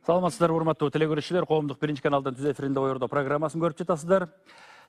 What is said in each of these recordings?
Саламатсыздар, урматтуу телекөрүүчүлөр, коомдук биринчи каналдын түз эфиринде ойордо программасын көрүп жатасыздар.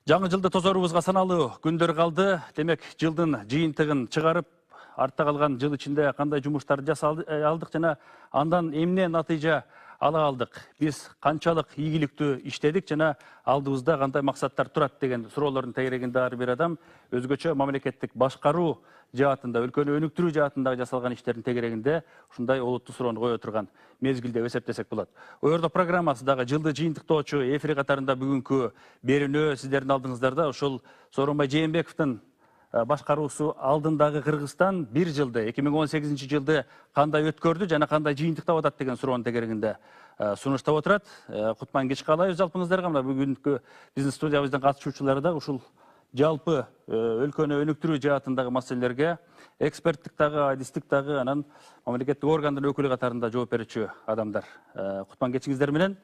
Жаңы жылды тозорубузга саналуу күндөр калды. Демек, жылдын жыйынтыгын чыгарып, артта калган жыл ичинде кандай жумуштарды жасалдык жана андан эмне натыйжа ала алдык. Биз канчалык ийгиликтүү иштедик жана алдыбызда кандай максаттар турат деген суроолордун тегерегинде ар бир адам өзгөчө мамлекеттик башкаруу жаатында, өлкөнү өнүктүрүү жаатында жасалган иштердин тегерегинде ушундай олуттуу суроону кое турган мезгил деп эсептесек болот. Ойордо программасы дагы жылды жыйынтыктоочу эфир катарында бүгүнкү берүүнү сиздердин алдыңыздарда ушул Сооронбай Жээнбековдун башкаруусу алдындагы Кыргызстан бир жылды 2018 жылды кандай өткөрдү жана кандай жыйынтыктап атат деген суроонун тегерегинде сунуштап отурат. Кутман кечкалаев жалпыңыздарга мына бүгүнкү биздин студиябыздын катышуучулары да ушул жалпы өлкөнү өнүктүрүү жаатындагы маселелерге эксперттик дагы, адистик дагы, анан мамлекеттик органдын өкүлү катарында жооп берүүчү адамдар. Кутман кечиңиздер менен.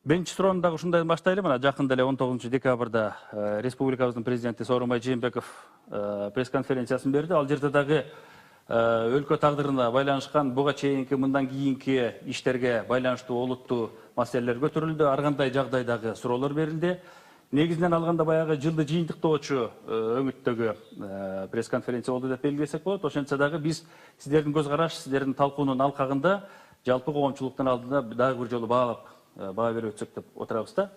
Биринчи суроону дагы ушундай баштайлы. Мына жакында эле 19 декабрда республикабыздын президенти Сооронбай Жээнбеков пресс-конференциясын берди. Ал жерде дагы өлкө тагдырына байланышкан буга чейинки, мындан кийинки иштерге байланыштуу олуттуу маселелер көтөрүлдү. Ар кандай жагдайдагы суроолор берилди. Негизинен алганда баягы жылды жыйынтыктоочу өңүттөгү пресс-конференция болду деп белгилесек болот. Ошентсе дагы биз сиздердин көз караш, сиздердин талкуунун алкагында жалпы коомчулуктун алдында дагы бир жолу баа берип өтсөк деп отурабыз да.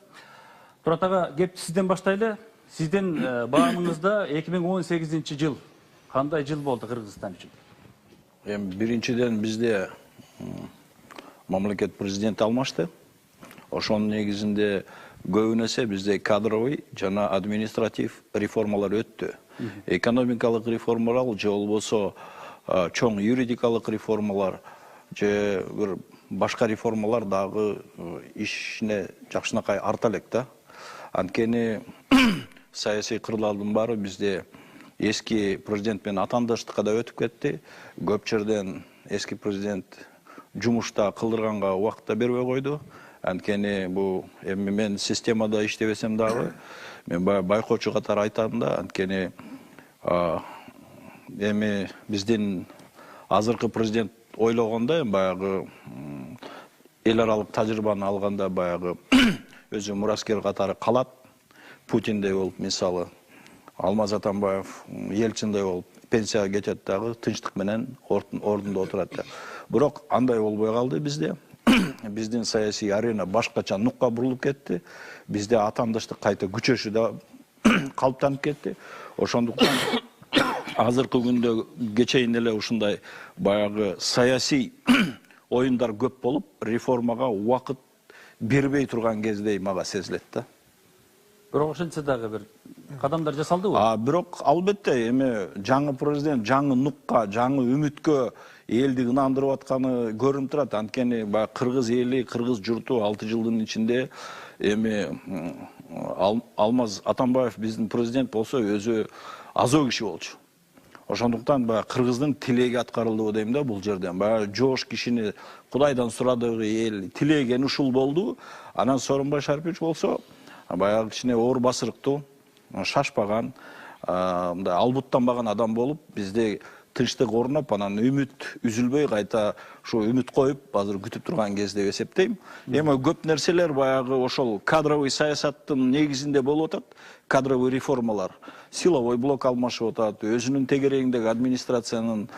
Турат ага, кепти сизден баштайлы. Сиздин баамыңызда 2018 жыл кандай жыл болду Кыргызстан үчүн? Эми биринчиден бизде мамлекет президенти алмашты. Ошонун негизинде көбүн эсе бизде кадровый жана административ реформалар өттү. Экономикалык реформалар же болбосо чоң юридикалык реформалар же бир башка реформалар дагы ишине жакшынакай арта элек да. Анткени саясий кырлардын баары бизде эски президент менен атаандаштыкка да өтүп кетти. Көп жерден эски президент жумушта кылдырганга убакыт да бербей койду. Анткени бу эми мен системада иштебесем дагы мен байкоочу катары айтам да, анткени эми биздин азыркы президент ойлогондо баягы эл аралык тажрыйбаны алганда баягы өзү мураскер катары калат. Путиндей болуп, мисалы, Алмаз Атамбаев Ельциндей болуп пенсияга кетет дагы тынчтык менен ордунда отурат да. Бирок андай болбой калды бизде. Биздин саясий арена башкача нукка бурулуп кетти. Бизде атаандаштык кайта күчөшү да калыптанып кетти. Ошондуктан азыркы күндө кечейин эле ушундай баягы саясий оюндар көп болуп, реформага убакыт бербей турган кездей мага сезилет да. Бирок ошентсе дагы бир кадамдар жасалдыбы? Бирок албетте эми жаңы президент жаңы нукка, жаңы үмүткө элди ынандырып атканы көрүнүп турат. Анткени баягы кыргыз эли, кыргыз журту 6 жылдын ичинде эми Алмаз Атамбаев биздин президент болсо өзү азоо киши болчу. Ошондуктан баягы кыргыздын тилеги аткарылды дейм да бул жерден. Баягы жоош кишини Кудайдан сурадыгы эл тилеген ушул болду. Анан Сооронбай Шарипович болсо баягы кичине оор басырыктуу, шашпаган, мындай албуттанбаган адам болуп, бизде тынчтык орноп, анан үмүт үзүлбөй кайта ушу үмүт коюп азыр күтүп турган кез деп эсептейм. Эми көп нерселер баягы ошол кадровый саясаттын негизинде болуп атат. Кадровый реформалар, силовой блок алмашып атат, өзүнүн тегерегиндеги администрациянын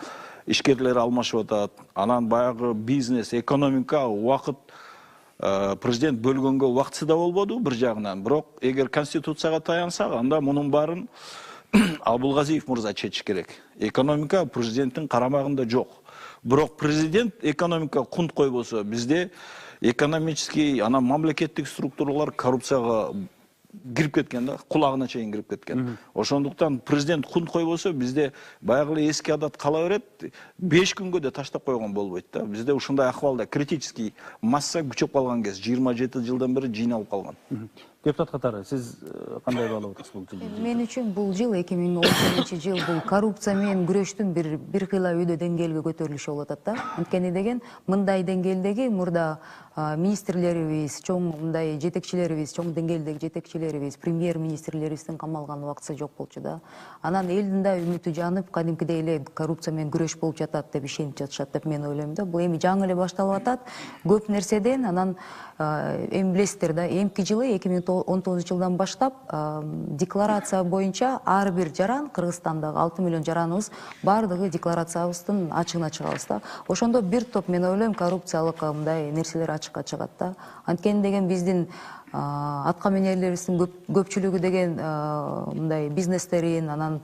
ишкерлери алмашып атат. Анан баягы бизнес, экономика, убакыт президент бөлгөнгө убактысы да болбоду бир жагынан. Бирок эгер конституцияга таянсак, анда мунун баарын Абулгазиев мырза чечиш керек. Экономика президенттин карамагында жок. Бирок президент экономика кунт койбосо, бизде экономический, анан мамлекеттик структуралар коррупцияга кирип кеткен да, кулагына чейин кирип кеткен. Ошондуктан президент кунт койбосо, бизде баягы эле эски адат кала берет, 5 күнгө да таштап койгон болбойт да. Бизде ушундай акыбалда критический масса күчөп калган кез, 27 жылдан бери жыйналып калган. Депутат катары сиз кандай баалап атасыз бул жылды? Мен үчүн бул жыл 2018 жыл бул коррупция менен күрөштүн бир кыйла өйдө деңгээлге көтөрүлүшү болуп атат да. Анткени деген мындай деңгээлдеги мурда министрлерибиз, чоң мындай жетекчилерибиз, чоң деңгээлдеги жетекчилерибиз, премьер министрлерибиздин камалган убактысы жок болчу да. Анан элдин да үмүтү жанып, кадимкидей эле коррупция менен күрөш болуп жатат деп ишенип жатышат деп мен ойлойм да. Бул эми жаңы эле башталып атат. Көп нерседен анан эми билесиздер да, эмки жылы 2019 жылдан баштап декларация боюнча ар бир жаран, Кыргызстандагы 6 миллион жараныбыз баардыгы декларациябыздын ачыгына чыгабыз да. Ошондо бир топ мен ойлойм коррупциялык мындай нерселер ачыкка чыгат да. Анткени деген биздин атка минерлерибиздин көпчүлүгү деген мындай бизнестерин, анан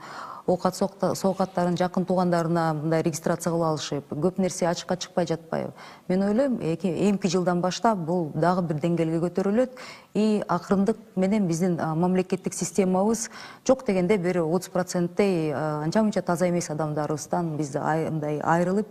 оокат соокаттарын жакын туугандарына мындай регистрация кылып алышып, көп нерсе ачыкка чыкпай жатпайбы? Мен ойлойм, эмки жылдан баштап бул дагы бир деңгээлге көтөрүлөт и акырындык менен биздин мамлекеттик системабыз жок дегенде бир 30%-тей анча-мынча таза эмес адамдарыбыздан биз мындай айрылып,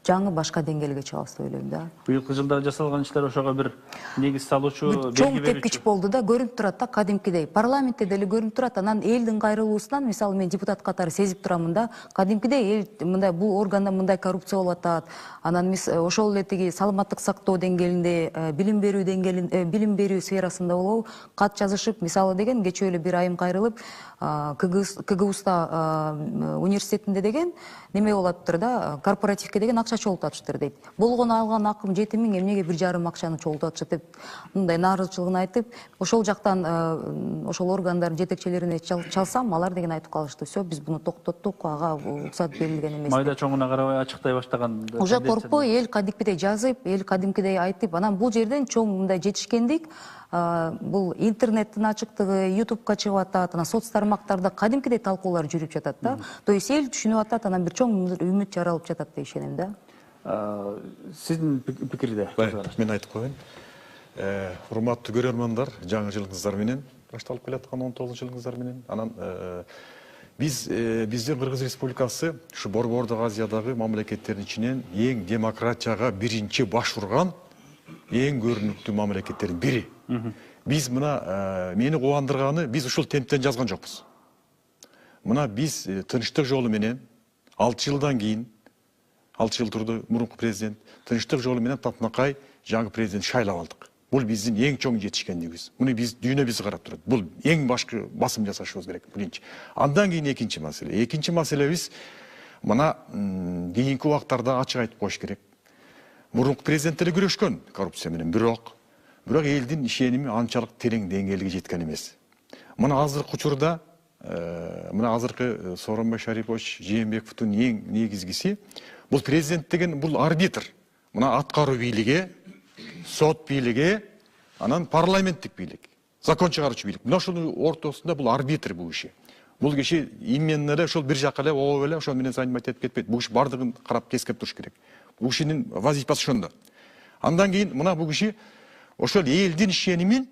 жаңы башка деңгээлге чыгабыз деп ойлойм да. Быйылкы жылда жасалган иштер ошого бир негиз салуучу, Чоң тепкич болду да, көрүнүп турат да, кадимкидей. Парламентте деле көрүнүп турат. Анан элдин кайрылуусунан, мисалы мен депутат катары сезип турамын да, кадимкидей эл мындай бул органда мындай коррупция болуп атат. Анан ошол эле тиги саламаттык сактоо деңгээлинде, билим берүү деңгээлинде, билим берүү сферасында болобу, кат жазышып, мисалы деген кечээ эле бир айым кайрылып, КГУста университетинде деген неме болуптур да, корпоративке деген акча чогултатыштыр дейт. Болгону алган акым 7 миң, эмнеге 1,5 акчаны чогултатышат деп мындай нааразычылыгын айтып, ошол жактан ошол органдардын жетекчилерине чалсам, алар деген айтып калышты. Всё, биз буну токтоттук, ага уруксат берилген эмес. Майда чоңуна карабай ачыктай баштаган. Уже коркпой эл кадимкидей жазып, эл кадимкидей айтып, анан бул жерден чоң мындай жетишкендик бул интернеттин ачыктыгы, ютубка чыгып атат, анан соц тармактарда кадимкидей талкуулар жүрүп жатат да. То есть эл түшүнүп атат, анан бир чоң үмүт жаралып жатат деп ишенем да. Сиздин пикирде? Мен айтып коеюн. Урматтуу көрөрмандар, жаңы жылыңыздар менен, башталып келаткан 19-жылыңыздар менен. Анан биздин Кыргыз Республикасы ушу Борбордук Азиядагы мамлекеттердин ичинен эң демократияга биринчи баш урган эң көрүнүктүү мамлекеттердин бири. Биз мына мени кубандырганы, биз ушул темптен жазган жокпуз. Мына биз тынчтык жолу менен 6 жылдан кийин 6 жыл турду мурунку президент, тынчтык жолу менен татынакай жаңы президент шайлап алдык. Бул биздин эң чоң жетишкендигибиз. Муну биз дүйнө бизди карап турат. Бул эң башкы басым жасашыбыз керек, биринчи. Андан кийин экинчи маселе. Экинчи маселебиз мына кийинки убактарда ачык айтып коюш керек. Мурунку президент деле күрөшкөн коррупция менен, бирок элдин ишеними анчалык терең деңгээлге жеткен эмес. Мына азыркы учурда, мына азыркы Сооронбай Шарипович Жээнбековдун эң негизгиси бул президент деген бул арбитр. Мына аткаруу бийлиги, сот бийлиги, анан парламенттик бийлик, закон чыгаруучу бийлик. Мына ушунун ортосунда бул арбитр бул киши. Бул киши именно эле ошол бир жака эле ого эле ошол менен занимать этип кетпейт. Бул киши бардыгын карап кескеп туруш керек. Бул кишинин вазифасы ошондо. Андан кийин мына бул киши ошол элдин ишенимин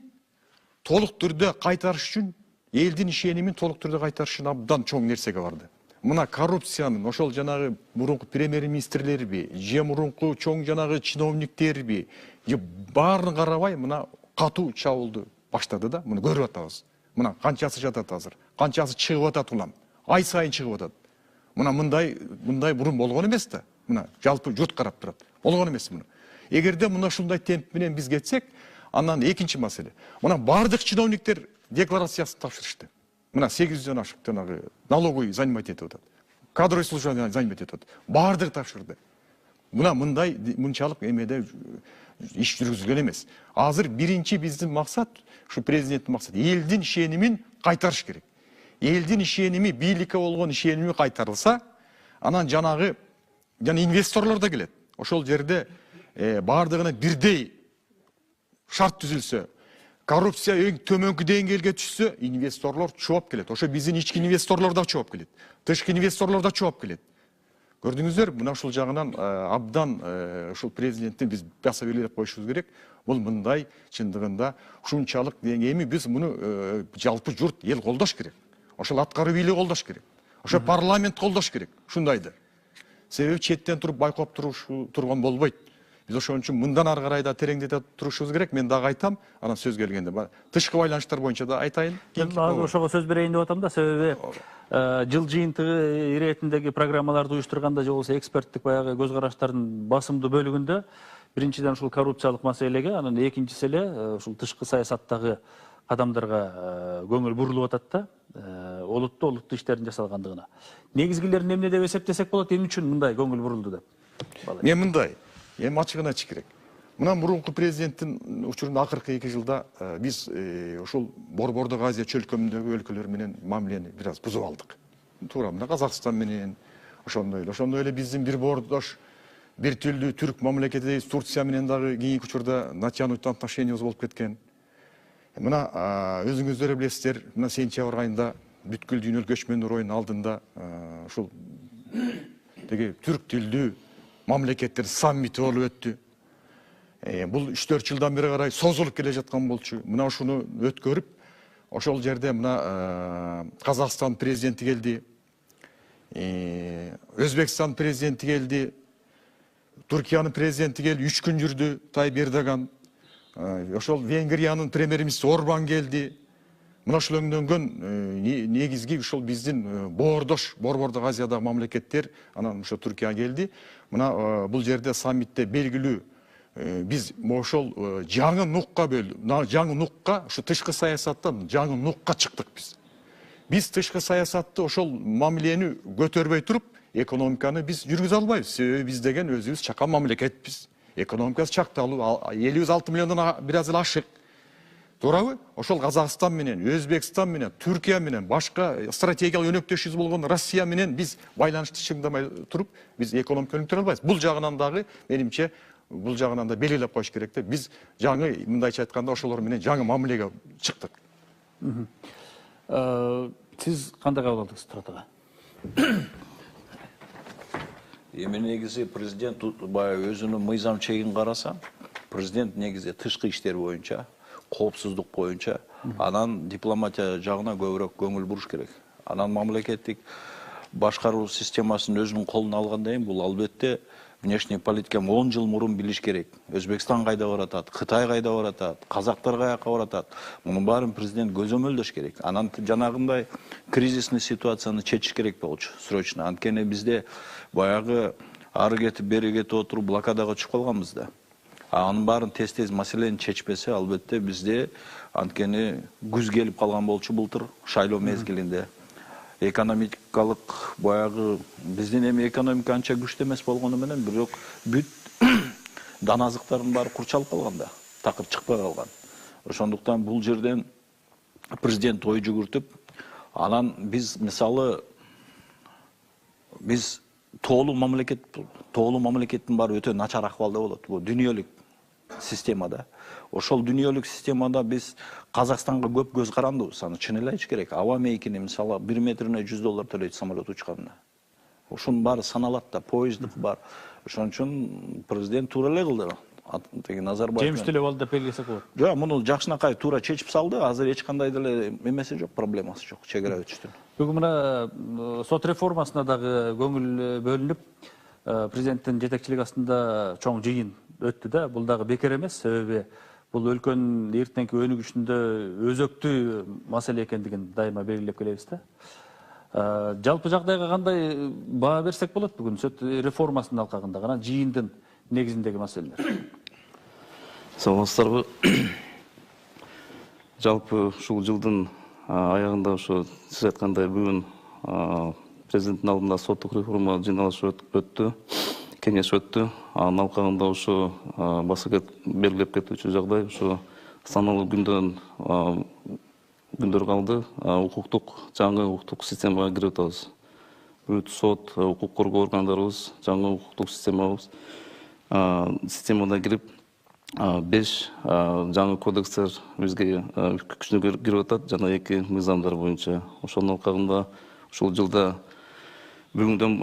толук түрдө кайтарыш үчүн, элдин ишенимин толук түрдө кайтарыш үчүн абдан чоң нерсеге барды. Мына коррупциянын ошол жанагы мурунку премьер-министрлерби, же мурунку чоң жанагы чиновниктерби, же баарын карабай мына катуу чабуулду баштады да. Муну көрүп атабыз. Мына канчасы жатат азыр, канчасы чыгып атат улам. Ай сайын чыгып атат. Мына мындай бурун болгон эмес да. Мына жалпы журт карап турат. Болгон эмес муну. Эгерде мына ушундай темп менен биз кетсек, анан экинчи маселе. Мына бардык чиновниктер декларациясын тапшырышты. Мына 800дөн ашык жанагы налоговый занимать этип атат. Кадровый служба занимать этип атат. Бардыгы тапшырды. Мына мынчалык эмеде иш жүргүзүлгөн эмес. Азыр биринчи биздин максат, ушу президенттин максаты, элдин ишенимин кайтарыш керек. Элдин ишеними, бийликке болгон ишеними кайтарылса, анан жанагы инвесторлор да келет. Ошол жерде бардыгына бирдей шарт түзүлсө, коррупция эң төмөнкү деңгээлге түшсө, инвесторлор чооп келет. Ошо биздин ички инвесторлор да чооп келет. Тышкы инвесторлор да чооп келет. Көрдүңүздөр, мына ушул жагынан абдан ушул президенттин биз баса белгилеп коюшубуз керек. Бул мындай чындыгында ушунчалык эми биз муну жалпы журт эл колдош керек. Ошол аткаруу бийлиги колдош керек. Ошо парламент колдош керек. Ушундайды. Себеби четтен туруп байкоп турган болбойт. Биз ошон үчүн мындан ары карай да тереңдете турушубуз керек. Мен дагы айтам, анан сөз келгенде тышкы байланыштар боюнча да айтайын. Мен азыр ошого сөз берейин деп атам да, себеби жыл жыйынтыгы иретиндеги программаларды уюштурганда же болбосо эксперттик баягы көз караштардын басымдуу бөлүгүндө биринчиден ушул коррупциялык маселеге, анан экинчиси эле ушул тышкы саясаттагы кадамдарга көңүл бурулуп атат да, олуттуу иштердин жасалгандыгына. Негизгилерин эмне деп эсептесек болот, эмне үчүн мындай көңүл бурулду деп? Мен мындай, эми ачыгын айтыш керек. Мына мурунку президенттин учурунда акыркы 2 жылда биз ушул Борбордук Азия чөлкөмүндөгү өлкөлөр менен мамилени бир аз бузуп алдык. Туура мына Казакстан менен, ошондой эле биздин бир боордош, бир тилдүү түрк мамлекетибиз Турция менен дагы кийинки учурда натянутый отношениябыз болуп кеткен. Мына өзүңүздөр билесиздер, мына сентябрь айында бүткүл дүйнөлүк көчмөндөр оюнунун алдында ушул деги түрк тилдүү мамлекеттер саммити болуп өттү. Бул 3-4 жылдан бери карай созулуп келе жаткан болчу. Мына ушуну өткөрүп, ошол жерде мына Казакстан президенти келди, Өзбекстан президенти келди, Туркиянын президенти келди, 3 күн жүрдү, Tayyip Erdogan. Ошол Венгриянын премьер-министри Орбан келди. Мына ушул өңдөнгөн негизги ушул биздин боордош Борбордук Азиядагы мамлекеттер, анан ошо Туркия келди. Мына бул жерде саммитте белгилүү биз ошол жаңы нукка жаңы нукка, ушу тышкы саясаттан жаңы нукка чыктык биз. Биз тышкы саясатты ошол мамилени көтөрбөй туруп, экономиканы биз жүргүзө албайбыз. Себеби биз деген өзүбүз чакан мамлекетпиз. Экономикасы чакталуу, элибиз 6 миллиондон бир аз эле ашык. Туурабы? Ошол Казакстан менен, Өзбекстан менен, Түркия менен, башка стратегиялык өнөктөшүбүз болгон Россия менен биз байланышты чыңдамай туруп, биз экономика өнүктүрө албайбыз. Бул жагынан дагы менимче бул жагынан да белгилеп коюш керек да. Биз жаңы мындайча айтканда ошолор менен жаңы мамилеге чыктык. Сиз кандай кабыл алдыңыз Турат ага? Эми негизи президент баягы өзүнүн мыйзам чегин караса, президент негизи тышкы иштер боюнча, коопсуздук боюнча, анан дипломатия жагына көбүрөөк көңүл буруш керек. Анан мамлекеттик башкаруу системасын өзүнүн колуна алгандан кийин бул албетте внешний политиканы 10 жыл мурун билиш керек. Өзбекстан кайда баратат, Кытай кайда баратат, казактар каяка баратат. Мунун баарын президент көзөмөлдөш керек. Анан жанагындай кризисный ситуацияны чечиш керек болчу, срочно. Анткени бизде баягы ары кетип бери кетип отуруп блокадага түшүп калганбыз да. Анын баарын тез маселени чечпесе, албетте бизде анткени күз келип калган болчу былтыр шайлоо мезгилинде. Экономикалык баягы биздин эми экономика анча күчтүү эмес болгону менен бирок бүт даназыктардын баары курчалып калган да, такыр чыкпай калган. Ошондуктан бул жерден президент ой жүгүртүп, анан биз мисалы биз тоолуу мамлекеттин баары өтө начар акыбалда болот. Бул дүйнөлүк системада. Ошол дүйнөлүк системада биз Казакстанга көп көз карандыбыз. Аны чын эле айтыш керек. Аба мейкине мисалы 1 метрине $100 төлөйт самолет учканына. Ошонун баары саналат да, поезддик бар. Ошон үчүн президент туура эле кылды. Назарбаев. Жемиштүү эле болду деп белгилесек болот. Жок, муну жакшынакай туура чечип салды. Азыр эч кандай деле эмеси жок, проблемасы жок, чек ара өтүштүн. Бүгүн мына сот реформасына дагы көңүл бөлүнүп, президенттин жетекчилиги астында чоң жыйын өттү да. Бул дагы бекер эмес, себеби бул өлкөнүн эртеңки өнүгүшүндө өзөктүү маселе экендигин дайыма белгилеп келебиз да. Жалпы жагдайга кандай баа берсек болот бүгүн сот реформасынын алкагында, анан жыйындын негизиндеги маселелер? Саламатсыздарбы? Жалпы ушул жылдын аягында ошо сиз айткандай бүгүн президенттин алдында соттук реформа жыйналышы өттү, кеңеш өттү. Анын алкагында ошо баса белгилеп кетүүчү жагдай ошо саналуу күндөр калды. Жаңы укуктук системага кирип атабыз. Бүт сот, укук коргоо органдарыбыз жаңы укуктук системада кирип 5 жаңы кодекстер бизге күчүнө кирип атат жана 2 мыйзамдар боюнча. Ошонун алкагында ушул жылда бүгүндөн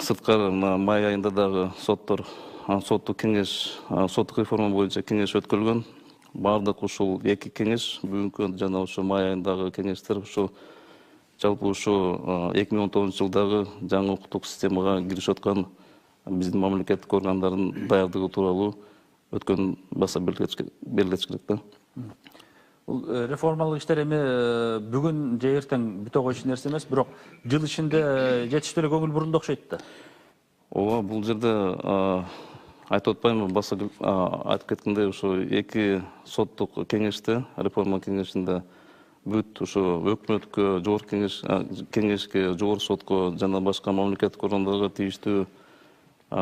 сырткары май айында дагы соттук реформа боюнча кеңеш өткөрүлгөн. Бардык ушул 2 кеңеш бүгүнкү жана ошо май айындагы кеңештер ошо жалпы ошо 2019 жылдагы жаңы укуктук системага киришип аткан биздин мамлекеттик органдардын даярдыгы тууралуу өткөн баса белгилеш керек да. Бул реформалык иштер эми бүгүн же эртең бүтө койчу нерсе эмес, бирок жыл ичинде жетиштүү эле көңүл бурулду окшойт да. Ооба, бул жерде айтып атпаймынбы, баса айтып кеткендей, ошо эки соттук кеңеште, реформа кеңешинде бүт ошо өкмөткө, жогорку кеңешке, жогорку сотко жана башка мамлекеттик органдарга тийиштүү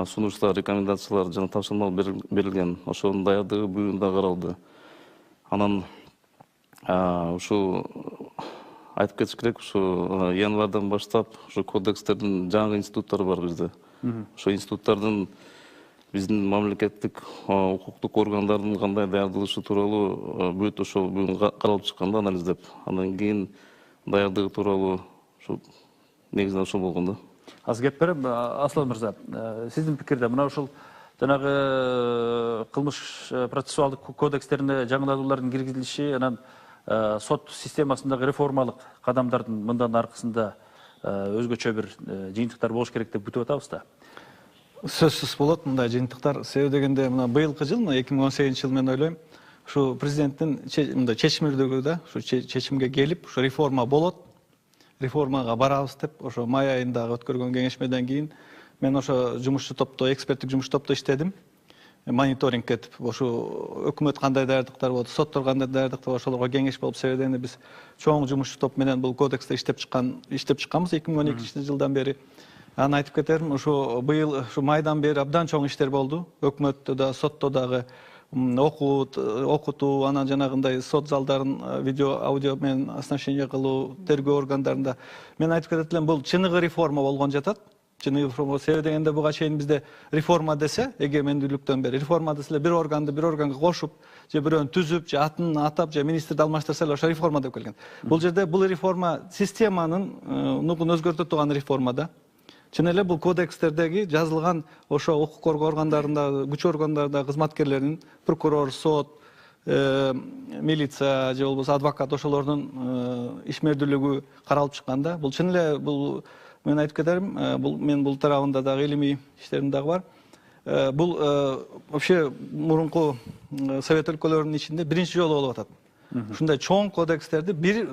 сунуштар, рекомендациялар жана тапшырмалар берилген. Ошонун даярдыгы бүгүн да каралды. Анан ушул айтып кетиш керек, ушу январдан баштап ушу кодекстердин жаңы институттары бар бизде. Ошо институттардын биздин мамлекеттик укуктук органдардын кандай даярдылышы тууралуу бүт ошол бүгүн каралып чыккан да, анализдеп. Андан кийин даярдыгы тууралуу ушу негизинен ошол болгон да. Аз кеп берем, Аслан мырза, сиздин пикирде мына ушул жанагы кылмыш процессуалдык кодекстерине жаңылуулардын киргизилиши, анан сот системасындагы реформалык кадамдардын мындан аркысында өзгөчө бир жыйынтыктар болуш керек деп күтүп атабыз да. Сөзсүз болот мындай жыйынтыктар. Себеби дегенде мына быйылкы жыл, 2018 жыл мен ойлойм, ушу президенттин мындай чечимдүүлүгү да, ушу чечимге келип, ушу реформа болот, реформага барабыз деп, ошо май айындагы өткөргөн кеңешмеден кийин мен ошо жумушчу топто, эксперттик жумушчу топто иштедим. Мониторинг этип, ошо өкмөт кандай даярдыктар болот, соттор кандай даярдыктар болот, ошолорго кеңеш болуп, себебинде биз чоң жумушчу топ менен бул кодексти иштеп чыкканбыз 2012 жылдан бери. Аны айтып кетерим, ошо быйыл ушу майдан бери абдан чоң иштер болду. Өкмөттө да, сотто дагы окутуу, анан жанагындай сот залдарын видео, аудио менен оснащение кылуу, тергөө органдарында. Мен айтып кетет элем, бул чыныгы реформа болгон жатат. Чыныгы реформа себеби дегенде буга чейин бизде реформа десе, эгемендүүлүктөн бери реформа десе бир органга кошуп, же бирөөнү түзүп, же атын атап, же министрди алмаштырса эле ошо реформа деп келген. Бул жерде бул реформа системанын нугун өзгөртө турган реформа да. Чын эле бул кодекстердеги жазылган ошо укук коргоо органдарында, күч органдарында кызматкерлеринин, прокурор, сот, милиция же болбосо адвокат ошолордун ишмердүүлүгү каралып чыкканда, бул чын эле бул мен айтып кетерим, бул тарабында дагы илимий иштерим дагы бар. Бул вообще мурунку совет өлкөлөрүнүн ичинде биринчи жолу болуп атат. Ушундай чоң кодекстерди бир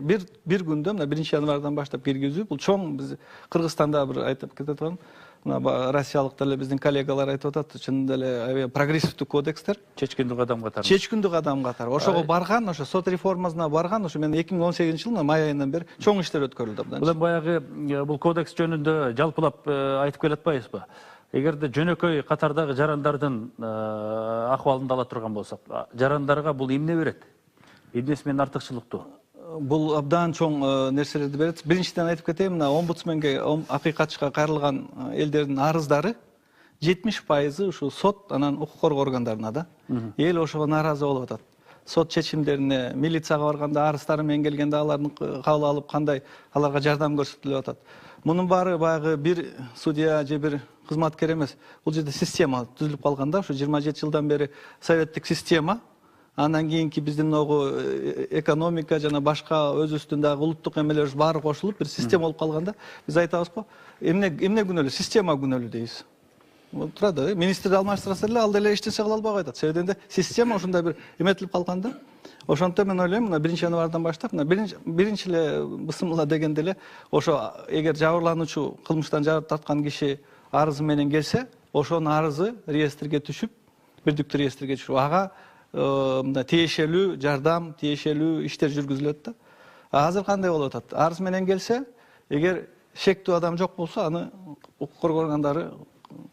күндө, мына 1 январдан баштап киргизүү, бул чоң биз Кыргызстанда бир айтып кетет турган, мына россиялык деле биздин коллегалар айтып атат, чын эле прогрессивдүү кодекстер. Чечкиндүү кадам катары. Чечкиндүү кадам катары. Ошого барган, ошо сот реформасына барган, ошо мен 2018 жылы май айынан бери чоң иштер өткөрүлдү абдан. Бул баягы бул кодекс жөнүндө жалпылап айтып келе атпайбызбы? Эгерде жөнөкөй катардагы жарандардын акыбалын ала турган болсок, жарандарга бул эмне берет? Эмнеси менен артыкчылыктуу? Бул абдан чоң нерселерди берет. Биринчиден айтып кетейин, мына омбудсменге, акыйкатчыга кайрылган элдердин арыздары 70% ушу сот, анан укук коргоо органдарына да. Эл ошого нааразы болуп атат. Сот чечимдерине, милицияга барганда, арыздары менен келгенде алардын кабыл алып, кандай аларга жардам көрсөтүлүп атат. Мунун баары баягы бир судья же бир кызматкер эмес. Бул жерде система түзүлүп калган да, ушу 27 жылдан бери советтик система. Андан кийинки биздин могу экономика жана башка өзүбүздүн дагы улуттук эмелерибиз баары кошулуп бир система болуп калганда, биз айтабыз го, эмне күнөөлүү, система күнөөлүү дейбиз. Турады, министрди алмаштырса эле ал деле эчтене кыла албай коет. Себеби система ушундай бир эметилип калганда, ошондо мен ойлойм, мына 1 январдан баштап, мына биринчи эле бысымла дегенде эле, ошо эгер жабырлануучу кылмыштан жабыр тарткан киши арызы менен келсе, ошонун арызы реестрге түшүп, бирдиктүү реестрге түшүп, ага тиешелүү жардам, тиешелүү иштер жүргүзүлөт да. Азыр кандай болуп атат? Арыз менен келсе, эгер шектүү адам жок болсо, аны укук коргоо органдары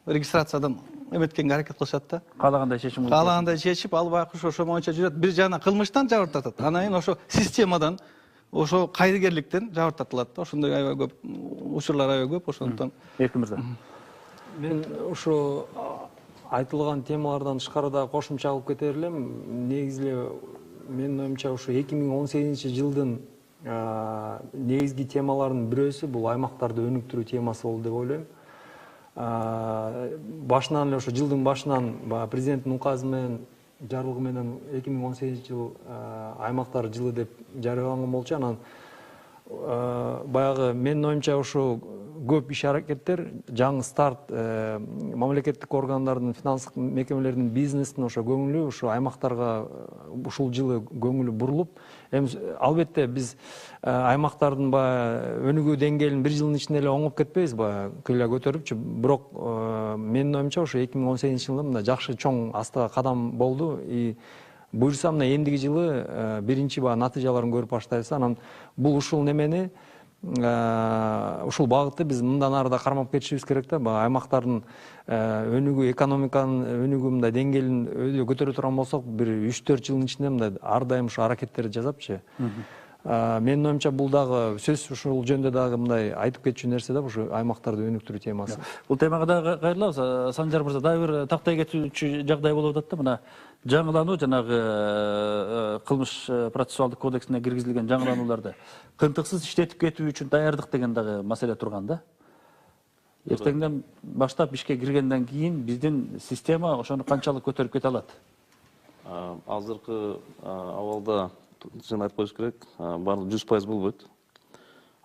регистрациядан эметкенге аракет кылышат да. Каалагандай чечим. Каалагандай чечип, ал байкуш ошо боюнча жүрөт. Бир жана кылмыштан жабыр тартат. Анан кийин ошо системадан, ошо кайрыгерликтен жабыр тартылат да. Ошондой аябай көп учурлар аябай көп, ошондон. Эркин мырза. Мен ошо айтылган темалардан тышкары да кошумча кылып кетер элем. Негизи эле менин оюмча ошо 2018 жылдын негизги темаларынын бирөөсү бул аймактарды өнүктүрүү темасы болду деп ойлойм. Башынан эле ошо жылдын башынан президенттин указы менен, жарлыгы менен 2018 жыл аймактар жылы деп жарыяланган болчу. Анан баягы менин оюмча ушу көп иш аракеттер жаңы старт мамлекеттик органдардын финанстык мекемелердин бизнестин ошо көңүлү ушу аймактарга ушул жылы көңүлү бурулуп эми албетте биз аймактардын баягы өнүгүү деңгээлин бир жылдын ичинде эле оңоп кетпейбиз баягы кыйла көтөрүпчү бирок менин оюмча ошо 2018 жылы мына жакшы чоң астыга кадам болду и буюрса мына эндиги жылы биринчи баягы натыйжаларын көрүп баштайбыз анан бул ушул немени ушул багытты биз мындан ары да кармап кетишибиз керек да баягы аймактардын өнүгүү экономиканын өнүгүү мындай деңгээлин өйдө көтөрө турган болсок бир 3-4 жылдын ичинде мындай ар дайым ушу аракеттерди жасапчы менин оюмча бул дагы сөзсүз ушул жөнүндө дагы мындай айтып кетчү нерсе да ушу аймактарды өнүктүрүү темасы. Бул темага дагы кайрылабыз. Санжар мырза, дагы бир тактай кетүүчү жагдай болуп атат да, мына жаңылануу жанагы кылмыш процессуалдык кодексине киргизилген жаңыланууларды кынтыксыз иштетип кетүү үчүн даярдык деген дагы маселе турган да. Эртеңден баштап ишке киргенден кийин биздин система ошону канчалык көтөрүп кете алат? Азыркы абалда чын айтып коюш керек, баардыгы 100% болбойт.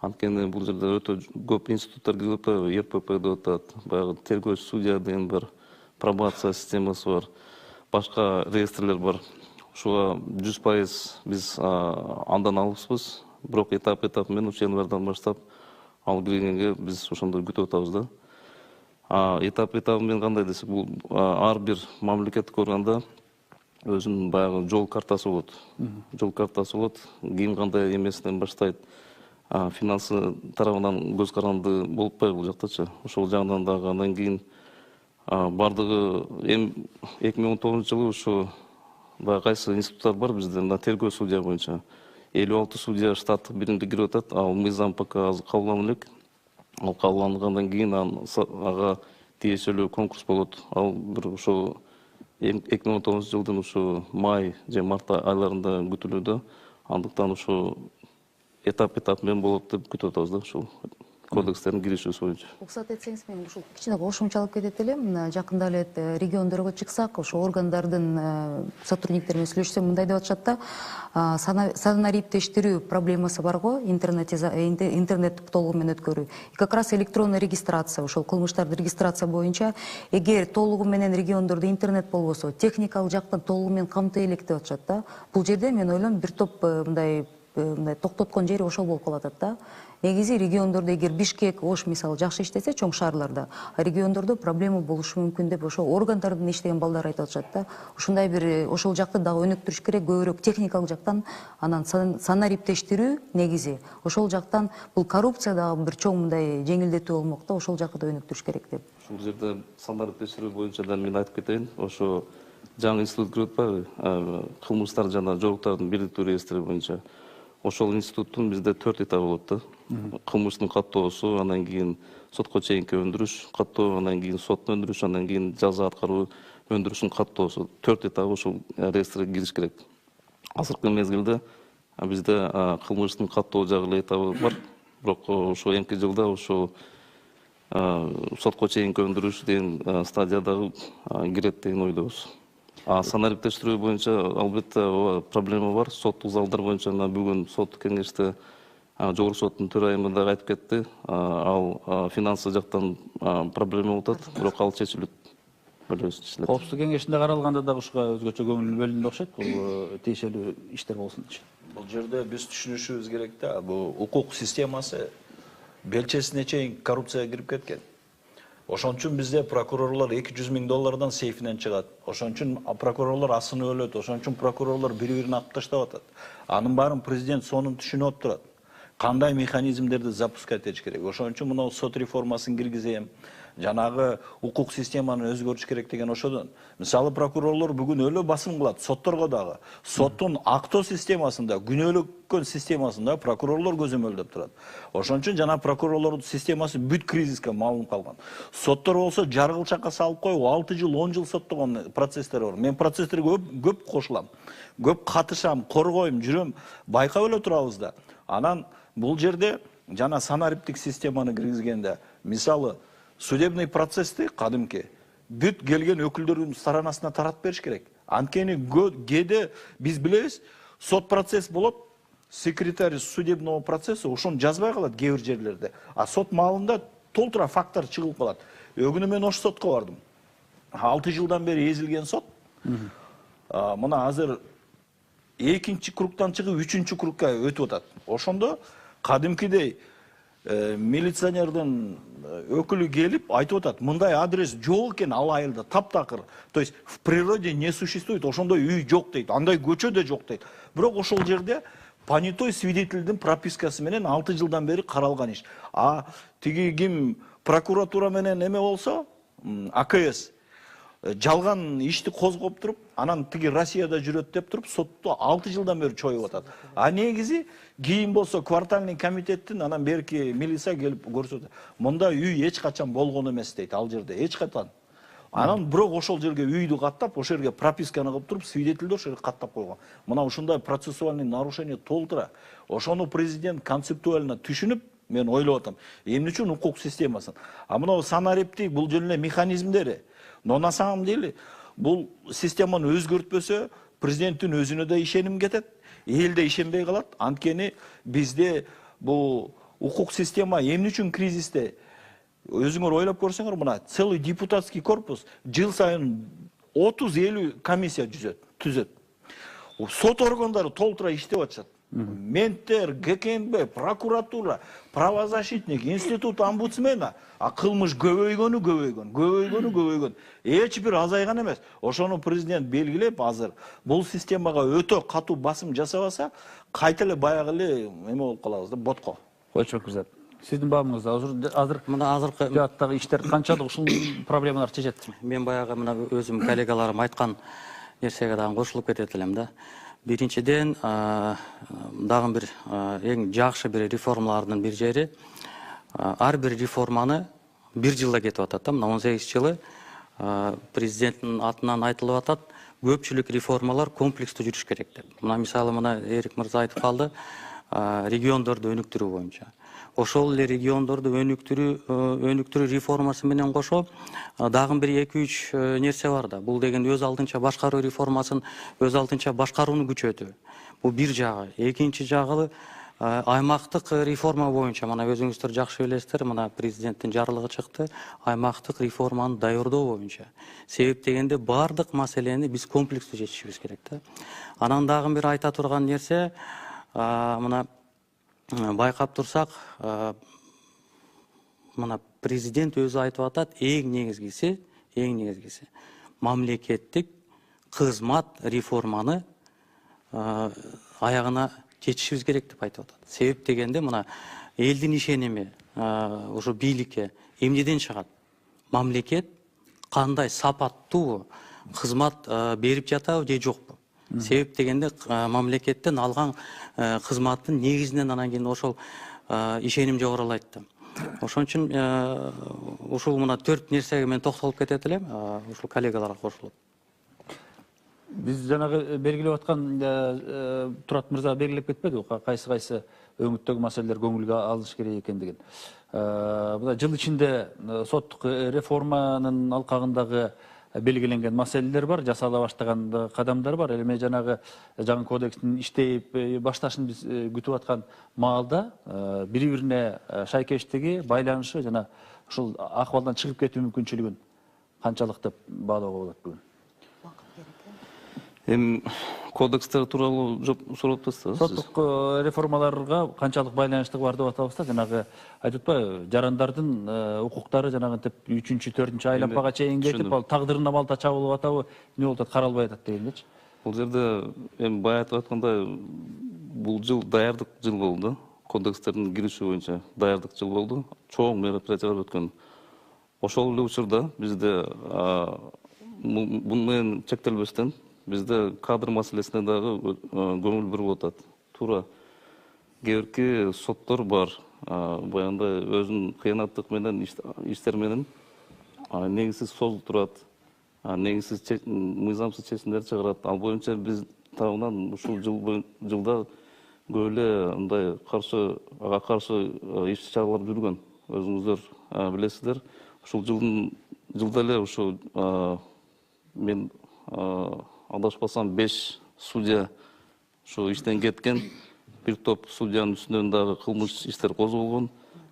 Анткени бул жерде өтө көп институттар кирип атат, РПП деп атат, баягы тергөөчү судья деген бар, пробация системасы бар, башка реестрлер бар. Ушуга 100% биз андан алыспыз, бирок этап менен ушу январдан баштап ал киргенге биз ошондой күтүп атабыз да. Этап менен кандай десек, бул ар бир мамлекеттик органда өзүнүн баягы жол картасы болот. Жол картасы болот, ким кандай эмесинен баштайт. Финансы тарабынан көз каранды болуппайбы бул жактачы. Ошол жагынан дагы андан кийин бардыгы эми 2019 жылы ушу баягы кайсы институттар бар бизде, мына тергөө судья боюнча 56 судья штаттык биримге кирип атат. Ал мыйзам пока азыр кабылданган элек. Ал кабылдангандан кийин ага тиешелүү конкурс болот. Ал бир ошо 2019 жылдын ушу май же март айларында күтүлүүдө. Андыктан ушу этап менен болот деп күтүп атабыз да ушул кодекстердин киришүүсү боюнча. Уруксат этсеңиз, мен ушул кичине кошумча алып кетет элем. Мына жакында эле региондорго чыксак, ошо органдардын сотрудниктери менен сүйлөшсөм мындай деп атышат да, санариптештирүү проблемасы барго, интернет толугу менен өткөрүү. Как раз электронный регистрация, ошол кылмыштарды регистрация боюнча, эгер толугу менен региондордо интернет болбосо, техникалык жактан толугу менен камтый элек деп атышат да. Бул жерде мен ойлойм бир топ мындай токтоткон жери ошол болуп калып атат да. Негизи региондордо эгер Бишкек, Ош мисалы жакшы иштесе, чоң шаарларда, региондордо проблема болушу мүмкүн деп ошо органдардын иштеген балдар айтып атышат да. Ушундай бир ошол жакты дагы өнүктүрүш керек, көбүрөөк техникалык жактан, анан санариптештирүү негизи. Ошол жактан бул коррупция дагы бир чоң мындай жеңилдетүү болмок да, ошол жакты да өнүктүрүш керек деп. Ушул жерде санариптештирүү боюнча да мен айтып кетейин. Ошо жаңы институт кирип атпайбы? Кылмыштар жана жоруктардын бириктүү реестри боюнча. Ошол институттун бизде 4 этабы болот да. Кылмыштын каттоосу, андан кийин сотко чейинки өндүрүш, каттоо, андан кийин соттун өндүрүш, андан кийин жаза аткаруу өндүрүшүн каттоосу. 4 этабы ушул реестрге кириш керек. Азыркы мезгилде бизде кылмыштын каттоо жагы эле этабы бар. Бирок ошо эмки жылда ошо сотко чейинки өндүрүш деген стадиядагы кирет деген ойдобуз. Санариптештирүү боюнча албетте проблема бар. Соттук залдар боюнча бүгүн соттук кеңеште жогорку соттун төрайымы да айтып кетти. Ал финансы жактан проблема болуп атат, бирок ал чечилет. Коопсуздук кеңешинде каралганда дагы ушуга өзгөчө көңүл бөлүнүп окшойт. Бул тиешелүү иштер болсун дечи. Бул жерде биз түшүнүшүбүз керек да, бул укук системасы белчесине чейин коррупцияга кирип кеткен. Ошон үчүн бизде прокурорлор $200,000 сейфинен чыгат. Ошон үчүн прокурорлор асынып өлөт. Ошон үчүн прокурорлор бири-бирин атып таштап атат. Анын баарын президент сонун түшүнүп турат. Кандай механизмдерди запускать этиш керек. Ошон үчүн мына сот реформасын киргизем, жанагы укук системаны өзгөртүш керек деген ошодон. Мисалы прокурорлор бүгүн өлө басым кылат, сотторго дагы. Соттун актоо системасында, күнөөлөккөн системасында прокурорлор көзөмөлдөп турат. Ошон үчүн жана прокурорлордун системасы бүт кризиске малым калган. Соттор болсо жаргылчакка салып коюп 6 жыл, 10 жыл соттогон процесстер бар. Мен процесстерге көп кошулам. Көп катышам, коргойм, жүрөм, байкап эле турабыз да. Анан бул жерде жана санариптик системаны киргизгенде, мисалы судебный процессти кадимки бүт келген өкүлдөрдүн сторонасына таратып бериш керек. Анткени кээде биз билебиз, сот процесс болот, секретарь судебного процесса ошону жазбай калат кээ бир жерлерде, а сот маалында толтура факттар чыгылып калат. Өгүнү мен ош сотко бардым. 6 жылдан бери эзилген сот. Мына азыр экинчи кругтан чыгып 3-чү кругка өтүп атат. Ошондо кадимкидей милиционердин өкүлү келип айтып атат, мындай адрес жок экен ал айылда, таптакыр. То есть в природе не существует, ошондой үй жок дейт, андай көчө да жок дейт. Бирок ошол жерде понятой свидетельдин пропискасы менен 6 жылдан бери каралган иш. А тиги ким прокуратура менен эме болсо, АКС жалган ишти козгоп туруп, анан тиги Россияда жүрөт деп туруп, сотто 6 жылдан бери чоюп атат. А негизи кийин болсо квартальный комитеттин анан берки милиция келип көрсөтөт. Мында үй эч качан болгон эмес дейт, ал жерде эч качан. Анан бирок ошол жерге үйдү каттап, ошол жерге прописканы кылып туруп, свидетельди ошол жерге каттап койгон. Мына ушундай процессуальный нарушение толтура. Ошону президент концептуально түшүнүп, мен ойлоп атам, эмне үчүн укук системасын. А мына санариптик бул жөн эле механизмдери. Но на самом деле бул системаны өзгөртпөсө, президенттин өзүнө да ишеним кетет, эл да ишенбей калат. Анткени бизде бул укук система эмне үчүн кризисте? Өзүңөр ойлоп көрсөңөр, мына целый депутатский корпус жыл сайын 30-50 комиссия түзөт. Сот органдары толтура иштеп атышат. Менттер, ГКНБ, прокуратура, правозащитник, институт омбудсмена, а кылмыш көбөйгөн. Эч бир азайган эмес. Ошону президент белгилеп азыр бул системага өтө катуу басым жасабаса, кайта эле баягы эле эме болуп калабыз да, ботко. Койчок мырза, сиздин бабыңыз азыр мына азыркы жааттагы иштер канчалык ушул проблемаларды чечет? мен баягы мына өзүм коллегаларым айткан нерсеге дагы кошулуп кетет элем да. Биринчиден дагы бир эң жакшы бир реформалардын бир жери, ар бир реформаны бир жылда кетип атат да. Мына 18 жылы президенттин атынан айтылып атат, көпчүлүк реформалар комплекстүү жүрүш керек деп. Мына мисалы мына Эрик мырза айтып калды, региондорду өнүктүрүү боюнча. Ошол эле региондорду өнүктүрүү реформасы менен кошо дагы бир 2-3 нерсе бар да. Бул деген өз алдынча башкаруу реформасын, өз алдынча башкарууну күчөтүү. Бул бир жагы. Экинчи жагы аймактык реформа боюнча, мына өзүңүздөр жакшы билесиздер, мына президенттин жарлыгы чыкты, аймактык реформаны даярдоо боюнча. Себеп дегенде бардык маселени биз комплекстүү чечишибиз керек да. Анан дагы бир айта турган нерсе, мына байкап турсак, мына президент өзү айтып атат, эң негизгиси мамлекеттик кызмат реформаны аягына жетишибиз керек деп айтып атат. Себеп дегенде мына элдин ишеними ушу бийликке эмнеден чыгат? Мамлекет кандай сапаттуу кызмат берип жатабы же жокпу? Себеп дегенде мамлекеттен алган кызматтын негизинен анан кийин ошол ишеним жогорулайт да. Ошон үчүн ушул мына 4 нерсеге мен токтолуп кетет элем, ушул коллегаларга кошулуп. Биз жанагы белгилеп аткан Турат мырза белгилеп кетпеди, кайсы өңүттөгү маселелер көңүлгө алыныш керек экендигин. Мына жыл ичинде соттук реформанын алкагындагы белгиленген маселелер бар, жасала баштаган кадамдар бар. Эми жанагы жаңы кодекстин иштеп башташын биз күтүп аткан маалда бири-бирине шайкештиги, байланышы жана ушул акыбалдан чыгып кетүү мүмкүнчүлүгүн канчалык деп баалоого болот бүгүн? Эми кодекстер тууралуу сурап атасыз. Соттук реформаларга канчалык байланыштыгы бар деп атабыз да, жанагы айтып атпайбы, жарандардын укуктары жанагынтип 3-4 айлампага чейин кетип, ал тагдырына балта чабылып атабы, эмне болуп атат, каралбай атат дегендечи. Бул жерде эми бая айтып аткандай, бул жыл даярдык жыл болду. Кодекстердин кириши боюнча даярдык жыл болду. Чоң мероприятиялар өткөн. Ошол эле учурда бизде буну менен чектелбестен бизде кадр маселесине дагы көңүл буруп атат. Туура кээ соттор бар, баягындай өзүнүн кыянаттык менен иштер менен негизсиз созулуп турат, негизсиз мыйзамсыз чечимдерди чыгарат. Ал боюнча биз тарабынан ушул жылда көп эле мындай ага каршы иш чаралар жүргөн. Өзүңүздөр билесиздер. Ушул жылда эле ушу мен адашпасам 5 судья ушу иштен кеткен. бир топ судьянын үстүнөн дагы кылмыш иштер козголгон.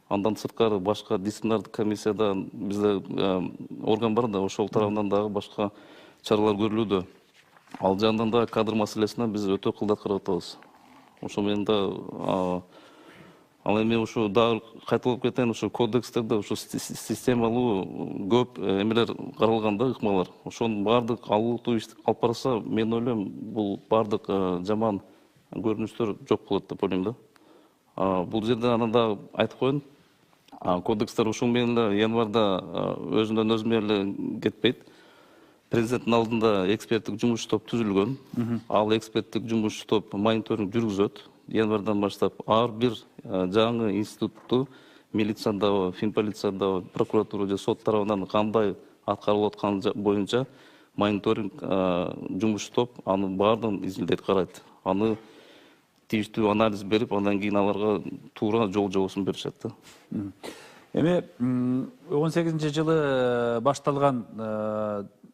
Андан сырткары башка дисциплинардык комиссияда бизде орган бар да, ошол тарабынан дагы башка чаралар көрүлүүдө. Ал жагынан да кадр маселесине биз өтө кылдат карап атабыз. Ошо менен да ал эми ушу дагы кайталап кетейин, ушу кодекстерде ушу системалуу көп эмелер каралган да, ыкмалар. Ошонун баардык алуу иш алып барса, мен ойлойм, бул баардык жаман көрүнүштөр жок болот деп ойлойм да. Бул жерде анан дагы айтып коеюн, кодекстер ушул менен эле январда өзүнөн өзү менен эле кетпейт. Президенттин алдында эксперттик жумуш топ түзүлгөн. Ал эксперттик жумуш топ мониторинг жүргүзөт. Январдан баштап ар бир жаңы институтту милицияда, финполицияда, прокуратура же сот тарабынан кандай аткарылып атканы боюнча мониторинг жумуш топ аны баардыгын изилдейт, карайт. Аны тийиштүү анализ берип, андан кийин аларга туура жол жобосун беришет да. Эми 18-жылы башталган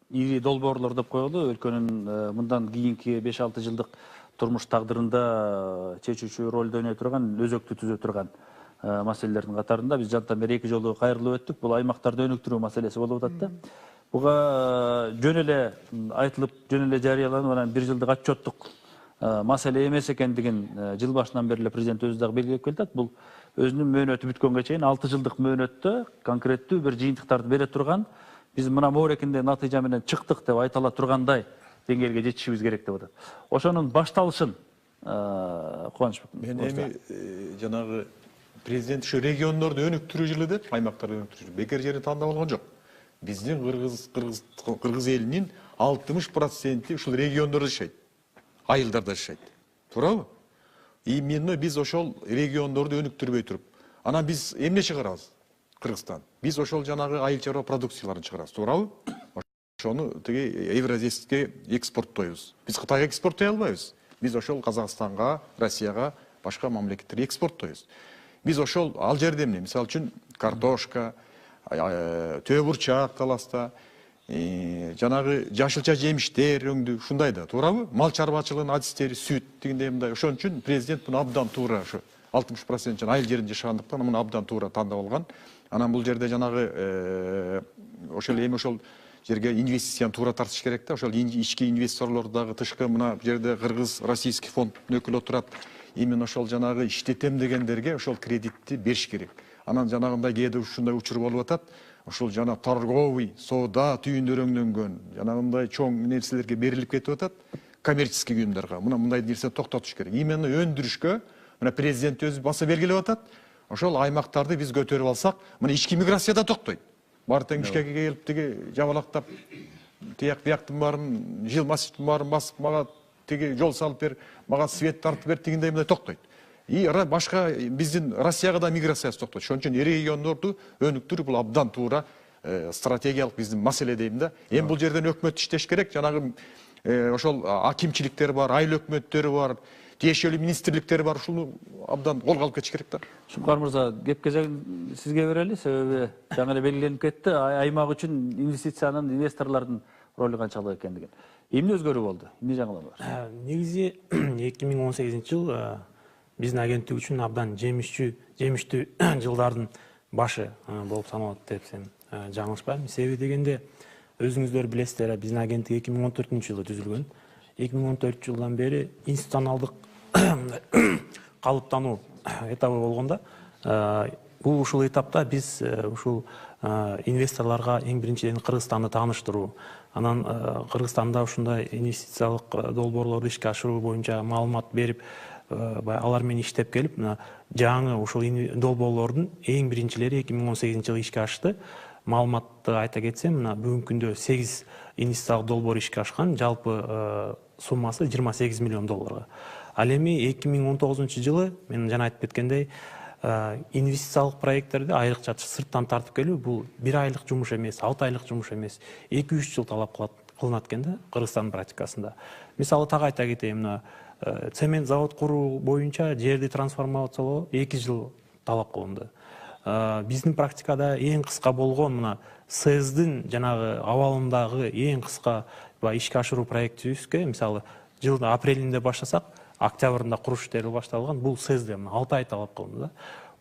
ири долбоорлор деп коелу, өлкөнүн мындан кийинки 5-6 жылдык турмуш тагдырында чечүүчү ролду ойной турган, өзөктү түзө турган маселелердин катарында биз жантан бери 2 жолу кайрылып өттүк. Бул аймактарды өнүктүрүү маселеси болуп атат да. Буга жөн эле айтылып, жөн эле жарыяланып, анан 1 жылдык отчеттук маселе эмес экендигин жыл башынан бери эле президент өзү дагы белгилеп келатат. Бул өзүнүн мөөнөтү бүткөнгө чейин 6 жылдык мөөнөттө конкреттүү бир жыйынтыктарды бере турган, биз мына моорекинде натыйжа менен чыктык деп айтыла тургандай деңгээлге жетишибиз керек деп атат. Ошонун башталышын Кубанычбек. Мен эми жанагы президент ушу региондорду өнүктүрүү жылы деп, аймактарды өнүктүрүү жылы бекер жерин тандап алган жок. Биздин кыргыз элинин 60% ушул региондордо жашайт. Айылдарда жашайт. Туурабы? Именно биз ошол региондорду өнүктүрбөй туруп, анан биз эмне чыгарабыз? Кыргызстан. Биз ошол жанагы айыл чарба продукцияларын чыгарабыз, туурабы? Ошону тиги Евразийскке экспорттойбуз. Биз Кытайга экспорттой албайбыз. Биз ошол Казакстанга, Россияга, башка мамлекеттерге экспорттойбуз. Биз ошол ал жерде эмне? Мисалы үчүн картошка, төө бурчак таласта, жанагы жашылча жемиштер өңдүү, ушундай да, туурабы? Мал чарбачылыгынын адистери, сүт дегендей мындай. Ошон үчүн президент муну абдан туура ушу 60% айыл жеринде жашагандыктан муну абдан туура тандап алган. Анан бул жерде жанагы ошол эми ошол жерге инвестицияны туура тартыш керек да. Ошол ички инвесторлор дагы тышкы мына жерде Кыргыз Российский фонддун өкүлү отурат. Именно ошол жанагы иштетем дегендерге ошол кредитти бериш керек. Анан жанагындай кээде ушундай учур болуп атат. Ошол жана торговый, соода түйүндөр өңдөнгөн, жанагындай чоң нерселерге берилип кетип атат. Коммерческий уюмдарга. Мындай нерсени токтотуш керек. Именно өндүрүшкө мына президент өзү баса белгилеп атат. Ошол аймактарды биз көтөрүп алсак, мына ички миграция да токтойт. Баары тең бишкекке келип тиги жабалактап, тияк бияктын баарын, жыл массивдин баарын басып, мага тиги жол салып бер, мага свет тартып бер дегендей мындай токтойт. И башка биздин Россияга да миграциясы токтойт. Ошон үчүн региондорду өнүктүрүү бул абдан туура стратегиялык биздин маселе дейм да. Эми бул жерден өкмөт иштеш керек. Жанагы ошол акимчиликтер бар, айыл өкмөттөрү бар, тиешелүү министрликтер бар, ушуну абдан колго алып кетиш керек да. Шумкар мырза, кеп кезегин сизге берели, себеби жаңы эле белгиленип кетти, аймак үчүн инвестициянын, инвесторлордун ролу канчалык экендигин. Эмне өзгөрүү болду? Эмне жаңылык бар? Негизи 2018-жыл биздин агенттик үчүн абдан жемиштүү жылдардын башы болуп саналат десем жаңылышпайм. Себеби дегенде өзүңүздөр билесиздер, биздин агенттик 2014-жылы түзүлгөн. 2014-жылдан бери институционалдык калыптануу этабы болгондо, бул ушул этапта биз ушул инвесторлорго эң биринчиден Кыргызстанды тааныштыруу, анан Кыргызстанда ушундай инвестициялык долбоорлорду ишке ашыруу боюнча маалымат берип, алар менен иштеп келип, жаңы ушул долбоорлордун эң биринчилери 2018-жылы ишке ашты. Маалыматты айта кетсем, мына бүгүнкү күндө 8 инвестициялык долбоор ишке ашкан, жалпы суммасы 28 миллион долларга. Ал эми 2019-жылы мен жана айтып кеткендей, инвестициялык проекттерди айрыкча сырттан тартып келүү бул 1 айлык жумуш эмес, 6 айлык жумуш эмес, 2-3 жыл талап кылынат экен да Кыргызстан практикасында. Мисалы так айта кетейин, мына цемент завод куруу боюнча жерди трансформациялоо 2 жыл талап кылынды. Биздин практикада эң кыска болгон мына СЭЗдин жанагы абалындагы эң кыска ишке ашыруу проектибизге, мисалы жылдын апрелинде баштасак, октябрында куруш иштери башталган. Бул СЭЗде 6 ай талап кылынды да.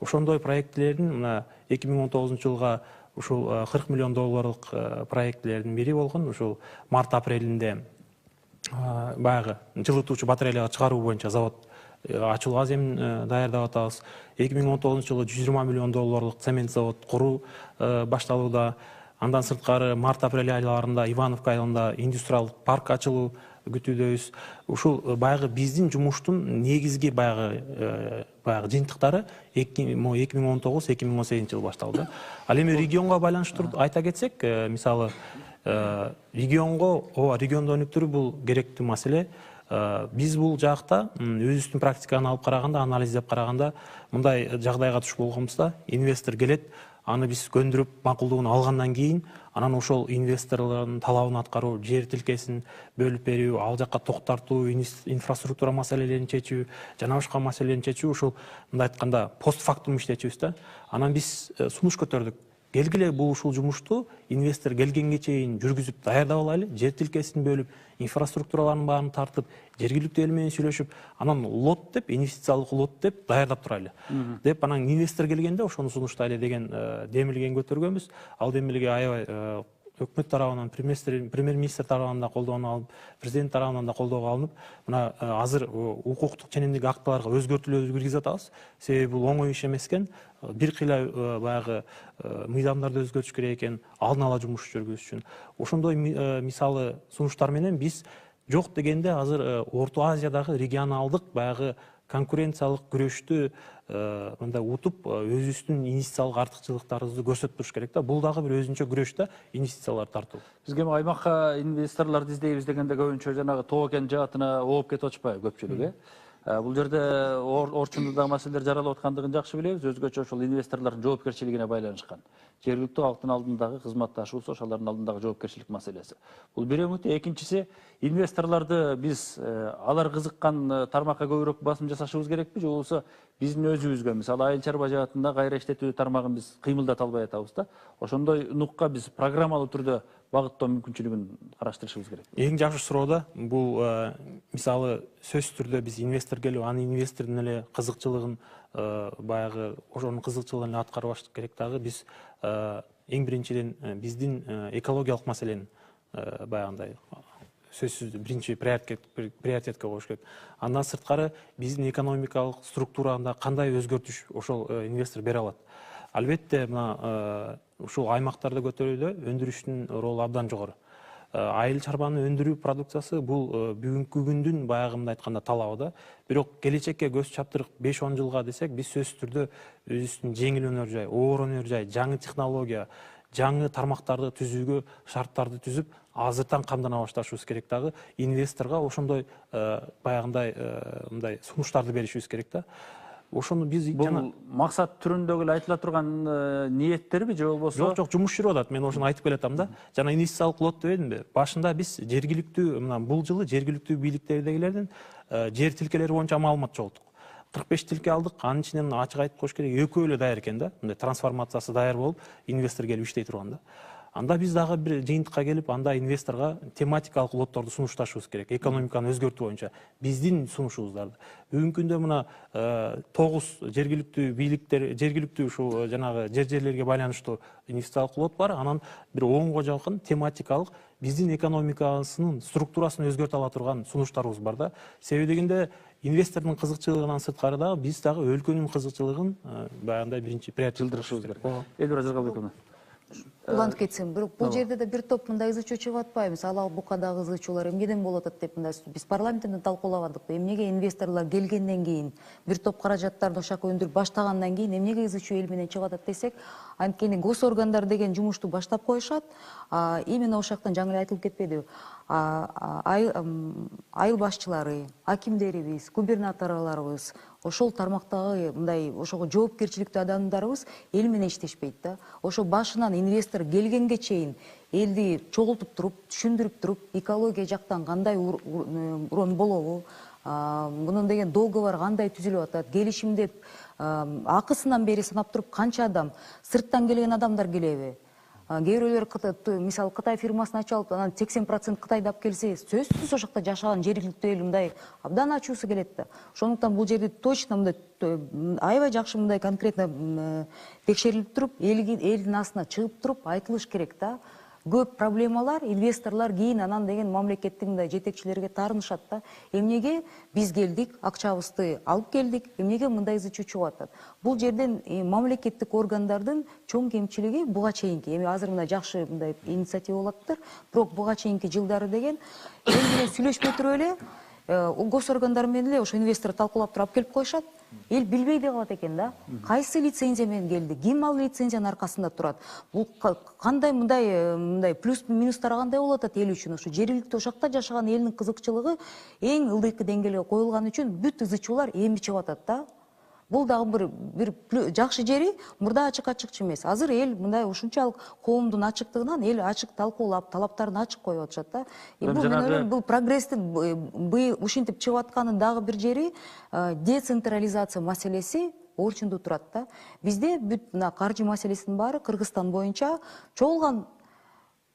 Ошондой проекттердин мына 2019 жылга ушул 40 миллион долларлык проектлердин бири болгон. Ушул март-апрелинде баягы жылытуучу батареяларга чыгаруу боюнча завод ачууга земин даярдап атабыз. 2019 жылы 120 миллион долларлык цемент завод куруу башталууда. Андан сырткары март-апрель айларында Ивановка айылында индустриалдык парк ачылуу күтүүдөбүз. Ушул баягы биздин жумуштун негизги баягы жыйынтыктары 2019-2018 жылы башталды. Ал эми регионго байланыштырып айта кетсек, мисалы региондо өнүктүрүү бул керектүү маселе. Биз бул жакта өзүбүздүн практиканы алып караганда, анализдеп караганда, мындай жагдайга туш болгонбузда, инвестор келет, аны биз көндүрүп, макулдугун алгандан кийин, анан ошол инвесторлордун талабын аткаруу, жер тилкесин бөлүп берүү, ал жакка токтартуу, инфраструктура маселелерин чечүү, жана башка маселелерин чечүү, ушул мындай айтканда постфактум иштечүбүз да. Анан биз сунуш көтөрдүк. Келгиле бул ушул жумушту инвестор келгенге чейин жүргүзүп даярдап алайлы, жер тилкесин бөлүп, инфраструктураларын баарын тартып, жергиликтүү эл менен сүйлөшүп, анан лот деп, инвестициялык лот деп даярдап турайлы. Деп анан инвестор келгенде ошону сунуштайлы деген демилген көтөргөнбүз. Ал демилге аябай өкмөт тарабынан, премьер-министр тарабынан да колдоону алып, президент тарабынан да колдоого алынып, мына азыр укуктук ченемдик актыларга өзгөртүүлөр киргизип атабыз. Себеби бул оңой иш эмес экен. Бир кыйла баягы мыйзамдарды өзгөртүш керек экен, алдын ала жумуш жүргүзүш үчүн. Ошондой мисалы сунуштар менен биз жок дегенде азыр Орто Азиядагы регионалдык баягы конкуренциялык күрөштү мындай утуп, өзүбүздүн инвестициялык артыкчылыктарыбызды көрсөтүп туруш керек да. Бул дагы бир өзүнчө күрөш да, инвестициялар тартуу. Бизге аймакка инвесторлорду издейбиз дегенде көбүнчө жанагы Тоо кен жаатына ооп кетип атышпайбы көпчүлүгү? Бул жерде орчундуу да маселелер жаралып аткандыгын жакшы билебиз. Өзгөчө ошол инвесторлордун жоопкерчилигине байланышкан. Жергиликтүү калктын алдындагы кызматташуусу, ошолордун алдындагы жоопкерчилик маселеси. Бул бир өңүтү. Экинчиси, инвесторлорду биз алар кызыккан тармакка көбүрөөк басым жасашыбыз керекпи, же болбосо биздин өзүбүзгө, мисалы айыл чарба жаатында кайра иштетүү тармагын биз кыймылдата албай атабыз да. Ошондой нукка биз программалуу түрдө багыттоо мүмкүнчүлүгүн караштырышыбыз керек. Эң жакшы суроо да, бул мисалы сөзсүз түрдө биз инвестор келип, анын инвестордун эле кызыкчылыгын баягы ошонун кызыкчылыгын эле аткарып баштык керек дагы. Биз эң биринчиден биздин экологиялык маселени баягындай сөзсүз биринчи приоритетке коюш керек. Андан сырткары биздин экономикалык структурада кандай өзгөртүш ошол инвестор бере алат. Албетте мына ушул аймактарда көтөрүүдө өндүрүштүн ролу абдан жогору. Айыл чарбаны өндүрүү продукциясы бул бүгүнкү күндүн баягы мындай айтканда талабы да. Бирок келечекке көз чаптырык 5-10 жылга десек, биз сөзсүз түрдө өзүбүздүн жеңил өнөр жай, оор өнөр жай, жаңы технология, жаңы тармактарды түзүүгө шарттарды түзүп, азыртан камдана башташыбыз керек дагы. Инвесторго ошондой баягындай мындай сунуштарды беришибиз керек да. Ошону биз бул максат түрүндөгү эле айтыла турган ниеттерби, же болбосо? Жок, жумуш жүрүп атат. Мен ошону айтып келатам да. Жана инвестициялык лот дебедимби? Башында биз жергиликтүү, мына бул жылы жергиликтүү бийликтердегилердин жер тилкелери боюнча маалымат чогулттук. 45 тилке алдык. Анын ичинен ачык айтып коюш керек, экөө эле даяр экен да. Мындай трансформациясы даяр болуп, инвестор келип иштей турган да. Анда биз дагы бир жыйынтыкка келип, анда инвесторго тематикалык лотторду сунушташыбыз керек. Экономиканы өзгөртүү боюнча биздин сунушубуздарды. Бүгүнкү күндө мына 9 жергиликтүү бийликтер, жергиликтүү ушул жанагы жерлерге байланыштуу инвестициялык лот бар. Анан бир 10го жакын тематикалык биздин экономикасынын структурасын өзгөртө ала турган сунуштарыбыз бар да. Себеби дегенде инвестордун кызыкчылыгынан сырткары дагы биз дагы өлкөнүн кызыкчылыгын баягындай биринчи приоритет жылдырышыбыз керек. Элдура Жыргалбековна. Улантып кетсем, бирок бул жерде да бир топ мындай ызы чуу чыгып атпайбы? Мисалы Букадагы ызы чуулар эмнеден болуп атат деп мындай биз парламентте талкуулабадык. Эмнеге инвесторлор келгенден кийин, бир топ каражаттарды ошол жака өндүрүп баштагандан кийин эмнеге ызы чуу эл менен чыгып атат десек, анткени госоргандар деген жумушту баштап коюшат. Именно ошол жактан жаңы эле айтылып кетпедиби? Айыл башчылары, акимдерибиз, губернаторлорубуз, ошол тармактагы мындай ошого жоопкерчиликтүү адамдарыбыз эл менен иштешпейт да. Ошо башынан инвестор келгенге чейин элди чогултуп туруп, түшүндүрүп туруп, экология жактан кандай урон болобу, мунун деген договор кандай түзүлүп атат, келишим деп акысынан бери санап туруп канча адам, сырттан келген адамдар келеби? Кээ бирөөлөр мисалы Кытай фирмасын ачып алып, анан 80% Кытайда алып келсе, сөзсүз ошол жакта жашаган жергиликтүү эл мындай абдан ачуусу келет да. Ошондуктан бул жерде точно мындай аябай жакшы мындай конкретно текшерилип туруп, элдин астына чыгып туруп айтылыш керек да. Көп проблемалар инвесторлар кийин анан деген мамлекеттик мындай жетекчилерге таарынышат да. Эмнеге биз келдик, акчабызды алып келдик, эмнеге мындай ызы чыгып атат. Бул жерден мамлекеттик органдардын чоң кемчилиги буга чейинки, эми азыр мындай жакшы мындай инициатива болуп атыптыр, бирок буга чейинки жылдары деген эл менен сүйлөшпөй туруп эле гос органдар менен эле ошо инвестор талкуулап туруп алып келип коюшат. Эл билбей де калат экен да. Кайсы лицензия менен келди? Ким ал лицензиянын аркасында турат? Бул кандай мындай плюс минустары кандай болуп атат эл үчүн? Ошо жергиликтүү ошол жакта жашаган элдин кызыкчылыгы эң ылдыйкы деңгээлге коюлган үчүн бүт ызы чуулар эми чыгып атат да. Бул дагы бир жакшы жери, мурда ачык-ачыкчы эмес. Азыр эл мындай ушунчалык коомдун ачыктыгынан эл ачык талкуулап, талаптарын ачык коюп атышат да. Бул прогресстин быйыл ушинтип чыгып атканын дагы бир жери децентрализация маселеси орчундуу турат да. Бизде бүт мына каржы маселесинин баары Кыргызстан боюнча чогулган,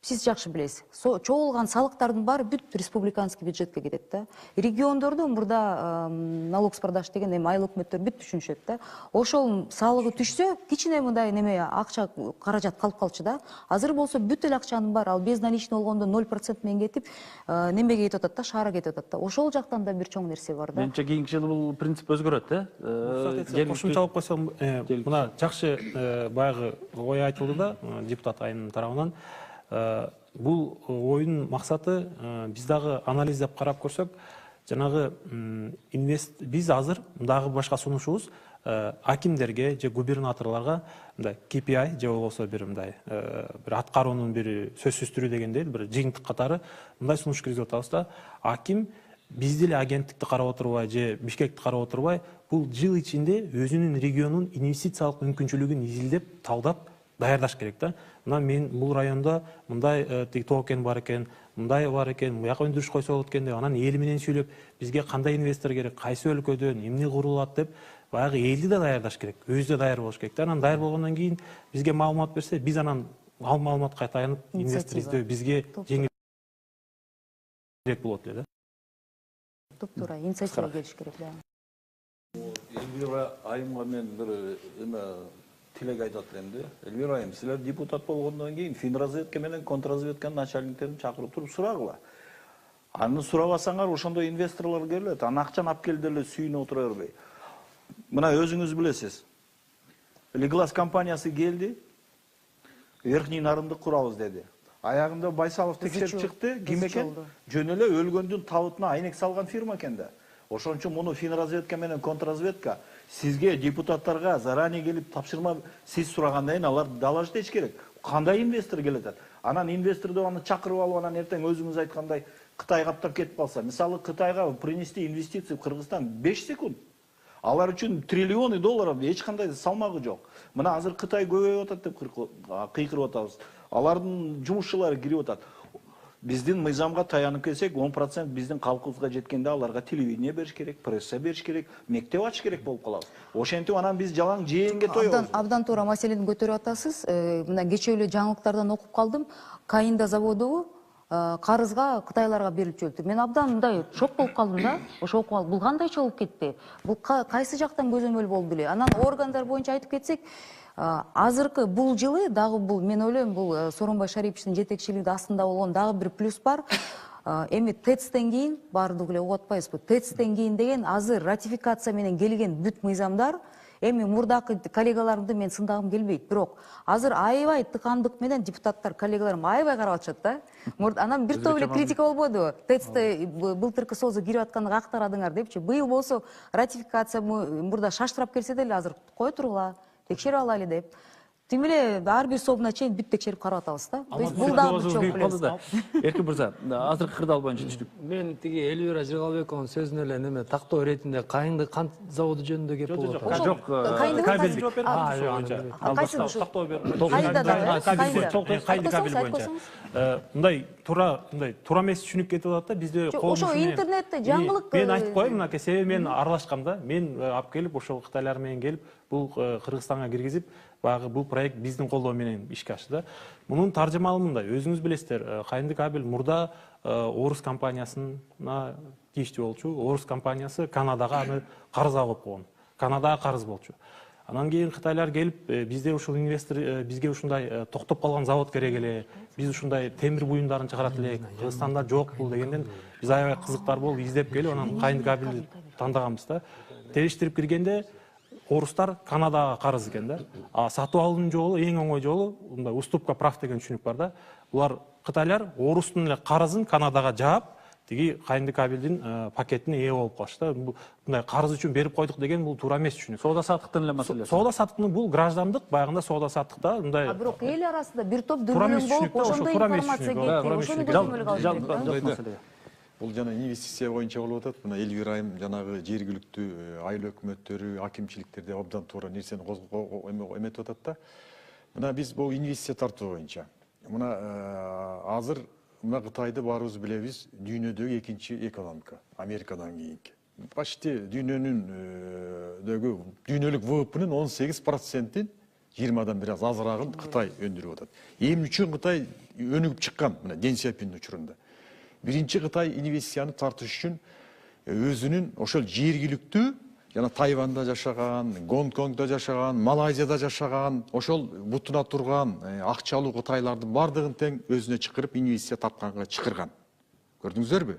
сиз жакшы билесиз, чогулган салыктардын баары бүт республиканский бюджетке кетет да. Региондордо мурда налог с продаж деген эми айыл өкмөттөр бүт түшүнүшөт да. Ошол салыгы түшсө, кичине мындай неме акча каражат калып калчу да. Азыр болсо бүт эле акчанын баары ал безналичный болгондо 0% менен кетип, немеге кетип атат да, шаарга кетип атат да. Ошол жактан да бир чоң нерсе бар да. Менимче кийинки жылы бул принцип өзгөрөт, Кошумчалап койсом, мына жакшы баягы ой айтылды да депутат айымдын тарабынан. Бул оюнун максаты биз дагы анализдеп карап көрсөк, жанагы биз азыр дагы башка сунушубуз акимдерге же губернаторлорго мындай KPI же болбосо бир мындай бир аткаруунун бир сөзсүз түрү дегендей бир жыйынтык катары мындай сунуш киргизип атабыз да. Аким бизди эле агенттикти карап отурбай же Бишкекти карап отурбай, бул жыл ичинде өзүнүн регионунун инвестициялык мүмкүнчүлүгүн изилдеп, талдап даярдаш керек да. Мына мен бул районда мындай токен бар экен, мындай бар экен, буяка өндүрүш койсо болот экен деп, анан эли менен сүйлөп, бизге кандай инвестор керек, кайсы өлкөдөн, эмне курулат деп, баягы элди да даярдаш керек, өзү да даяр болуш керек да. Анан даяр болгондон кийин бизге маалымат берсе, биз анан ал маалыматка таянып инвестор издөө бизге жеңилирээк болот эле да. Туп-туура инициатива келиш керек да. Элвира айымга мен бир тилек айтат элем да. Элвира айым, силер депутат болгондон кийин финразведка менен контрразведканын начальниктерин чакырып туруп сурагыла. Аны сурабасаңар ошондой инвесторлор келет, анын акчаны алып келип деле сүйүнүп отура бербей. Мына өзүңүз билесиз. Лиглас компаниясы келди, Верхний Нарындык курабыз деди. Аягында Байсалов текшерип чыкты, ким экен? Жөн эле өлгөндүн табытына айнек салган фирма экен да. Ошон үчүн муну финразведка менен контрразведка сизге депутаттарга заранее келип тапшырма сиз сурагандан кийин алар далаж этиш керек. Кандай инвестор келет атат? Анан инвесторду аны чакырып алып анан эртең өзүңүз айткандай Кытай каптап кетип калса, мисалы Кытайга принести инвестиции в Кыргызстан 5 секунд. Алар үчүн триллионы долларов эч кандай салмагы жок. Мына азыр Кытай көбөйүп атат деп кыйкырып атабыз. Алардын жумушчулары кирип атат. Биздин мыйзамга таянып келсек, 10% биздин калкыбызга жеткенде аларга телевидение бериш керек, пресса бериш керек, мектеп ачыш керек болуп калабыз. Ошентип анан биз жалаң жээнге тоебуз. Абдан туура маселени көтөрүп атасыз. Мына кечээ эле жаңылыктардан окуп калдым. Кайында заводу карызга Кытайларга берилип жүрүптүр. Мен абдан мындай шок болуп калдым да. Ошо окуп алып, бул кандайча болуп кетти? Бул кайсы жактан көзөмөл болду эле? Анан органдар боюнча айтып кетсек, азыркы бул жылы дагы бул мен ойлойм бул Сооронбай Шариповичтин жетекчилигинде астында болгон дагы бир плюс бар. Эми ТЭЦтен кийин баардыгы эле угуп атпайбызбы? ТЭЦтен кийин деген азыр ратификация менен келген бүт мыйзамдар эми мурдакы коллегаларымды мен сындагым келбейт, бирок азыр аябай тыкандык менен депутаттар коллегаларым аябай карап атышат да. Анан бир топ эле критика болбодубу? ТЭЦте былтыркы созу кирип атканды кактарадыңар депчи. Быйыл болсо ратификация мурда шаштырап келсе деле азыр кой тургула, текшерип алайлы деп. Тим эле ар бир собуна чейин бүт текшерип карап атабыз да. То есть бул дагы бир чоң плюс. Эркин мырза, азыркы кырдаал боюнча түштүк. Мен тиги Элвира Жыргалбекованын сөзүнө эле неме тактоо иретинде кайынды кант заводу жөнүндө кеп болуп атат. Жок, кабелдик. Кайсы тактоо кайында кабел боюнча. Мындай туура эмес түшүнүп кетип атат да бизде ошо интернетте жаңылык. Мен айтып коеюн, мынакей себеби мен аралашкам да. Мен алып келип ошол кытайлар менен келип бул Кыргызстанга киргизип баягы бул проект биздин колдоо менен ишке ашты да. Мунун таржымалы мындай, өзүңүз билесиздер, Кайынды кабель мурда орус компаниясына тийиштүү болчу. Орус компаниясы Канадага аны карыз алып койгон. Канадага карыз болчу. Анан кийин Кытайлар келип, бизде ушул инвестор бизге ушундай токтоп калган завод керек эле, биз ушундай темир буюмдарын чыгарат элек, Кыргызстанда жок бул дегенден биз аябай кызыктар болуп издеп келип, анан Кайынды кабелди тандаганбыз да. Териштирип киргенде орустар Канадага карыз экен да. А сатып алуунун жолу эң оңой жолу мындай уступка прав деген түшүнүк бар да. Булар Кытайлар орустун эле карызын Канадага жаап, тиги Кайынды кабелдин пакетине ээ болуп калышты. Мындай карыз үчүн берип койдук деген бул туура эмес түшүнүк. Соода саттыктын эле маселеси. Соода саттыктын бул граждандык, баягында соода саттыкта мындай. Бирок эл арасында бир топ Туура эмес дүрбөлөң болуп, түшүнүк да, ошондой туура эмес информация түшүнүк. кетти. Ошону көзөмөлгө алып. Бул жана инвестиция боюнча болуп атат. Мына Элвира айым жанагы жергиликтүү айыл өкмөттөрү, акимчиликтерде абдан туура нерсени эметип атат да. Мына биз бул инвестиция тартуу боюнча. Мына азыр мына Кытайды баарыбыз билебиз, дүйнөдөгү экинчи экономика, Америкадан кийинки. Почти дүйнөлүк ВВПнын 18%-ин 20-дан бир аз азырагын Кытай өндүрүп атат. Эмне үчүн Кытай өнүгүп чыккан мына Ден Сяопин учурунда? Биринчи Кытай инвестицияны тартыш үчүн өзүнүн ошол жергиликтүү жана Тайванда жашаган, Гонконгдо жашаган, Малайзияда жашаган, ошол бутуна турган акчалуу кытайлардын бардыгын тең өзүнө чакырып инвестиция тартканга чакырган. Көрдүңүздөрбү?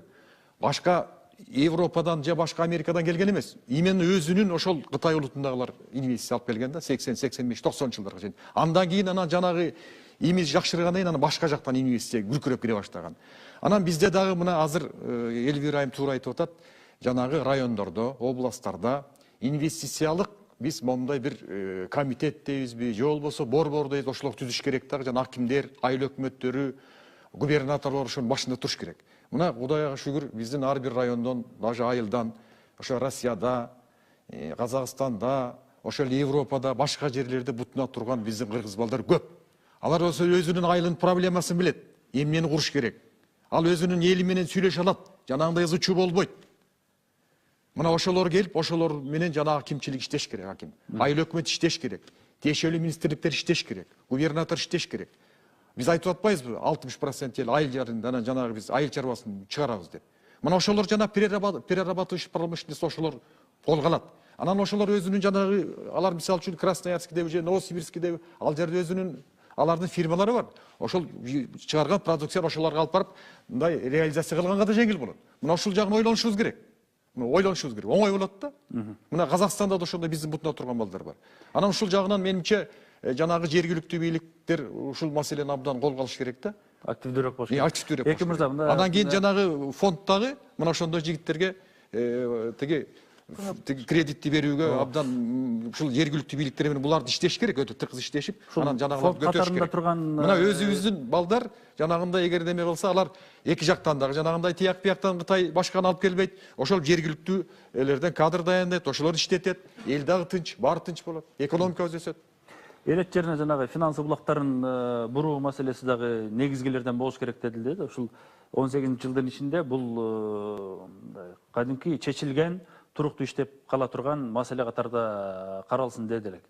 Башка Европадан же башка Америкадан келген эмес. Именно өзүнүн ошол Кытай улутундагылар инвестиция алып келген да 80, 85, 90 жылдарга чейин. Андан кийин анан жанагы имидж жакшыргандан кийин анан башка жактан инвестиция күркүрөп кире баштаган. Анан бизде дагы мына азыр Элвира айым туура айтып атат. Жанагы райондордо, областтарда инвестициялык биз момундай бир комитет дейбизби, же болбосо борбор дейбиз, ошолорду түзүш керек дагы. Жана акимдер, айыл өкмөттөрү, губернаторлор ошонун башында туруш керек. Мына Кудайга шүгүр биздин ар бир райондон, даже айылдан, ошо Россияда, Казакстанда, ошол Европада, башка жерлерде бутуна турган биздин кыргыз балдар көп. Алар өзүнүн айылынын проблемасын билет, эмнени куруш керек. Ал өзүнүн эли менен сүйлөшө алат, жанагындай ызычуу болбойт. Мына ошолор келип, ошолор менен жана акимчилик иштеш керек, аким. Айыл өкмөт иштеш керек. Тиешелүү министрликтер иштеш керек. Губернатор иштеш керек. Биз айтып атпайбызбы? 60% эл айыл жарында жанагы биз айыл чарбасын чыгарабыз деп. Мына ошолор жана перерабатывающий промышленность ошолор колго алат. Анан ошолор өзүнүн жанагы алар мисалы үчүн Красноярскидеби же Новосибирскидеби ал жерде өзүнүн алардын фирмалары бар. Ошол чыгарган продукция ошолорго алып барып, мындай реализация кылганга да жеңил болот. Мына ушул жагын ойлонушубуз керек. Ойлонушубуз керек. Оңой болот да. Мына Казакстанда да ошондой биздин бутуна турган балдар бар. Анан ушул жагынан менимче жанагы жергиликтүү бийликтер ушул маселени абдан колго алыш керек да. Активдүүрөөк болуш керек. Активдүүрөөк болуш керек. Эки мырза, мында Андан кийин жанагы фонддагы мына ошондой жигиттерге тиги кредитти берүүгө абдан ушул жергиликтүү бийликтер менен буларды иштеш керек, өтө тыркыз иштешип, анан жанагыларды көтөрүш керек. Мына өзүбүздүн балдар жанагындай эгер неме кылса, алар эки жактан дагы жанагындай тияк бияктан Кытай башканы алып келбейт. Ошол жергиликтүү элерден кадр дайындайт, ошолор иштетет, эл дагы тынч, баары тынч болот, экономикабыз өсөт. Элет жерине жанагы финансы булактарын буруу маселеси дагы негизгилерден болуш керек дедилди да. Ушул 18 жылдын ичинде бул кадимки чечилген, туруктуу иштеп кала турган маселе катарда каралсын дедилек.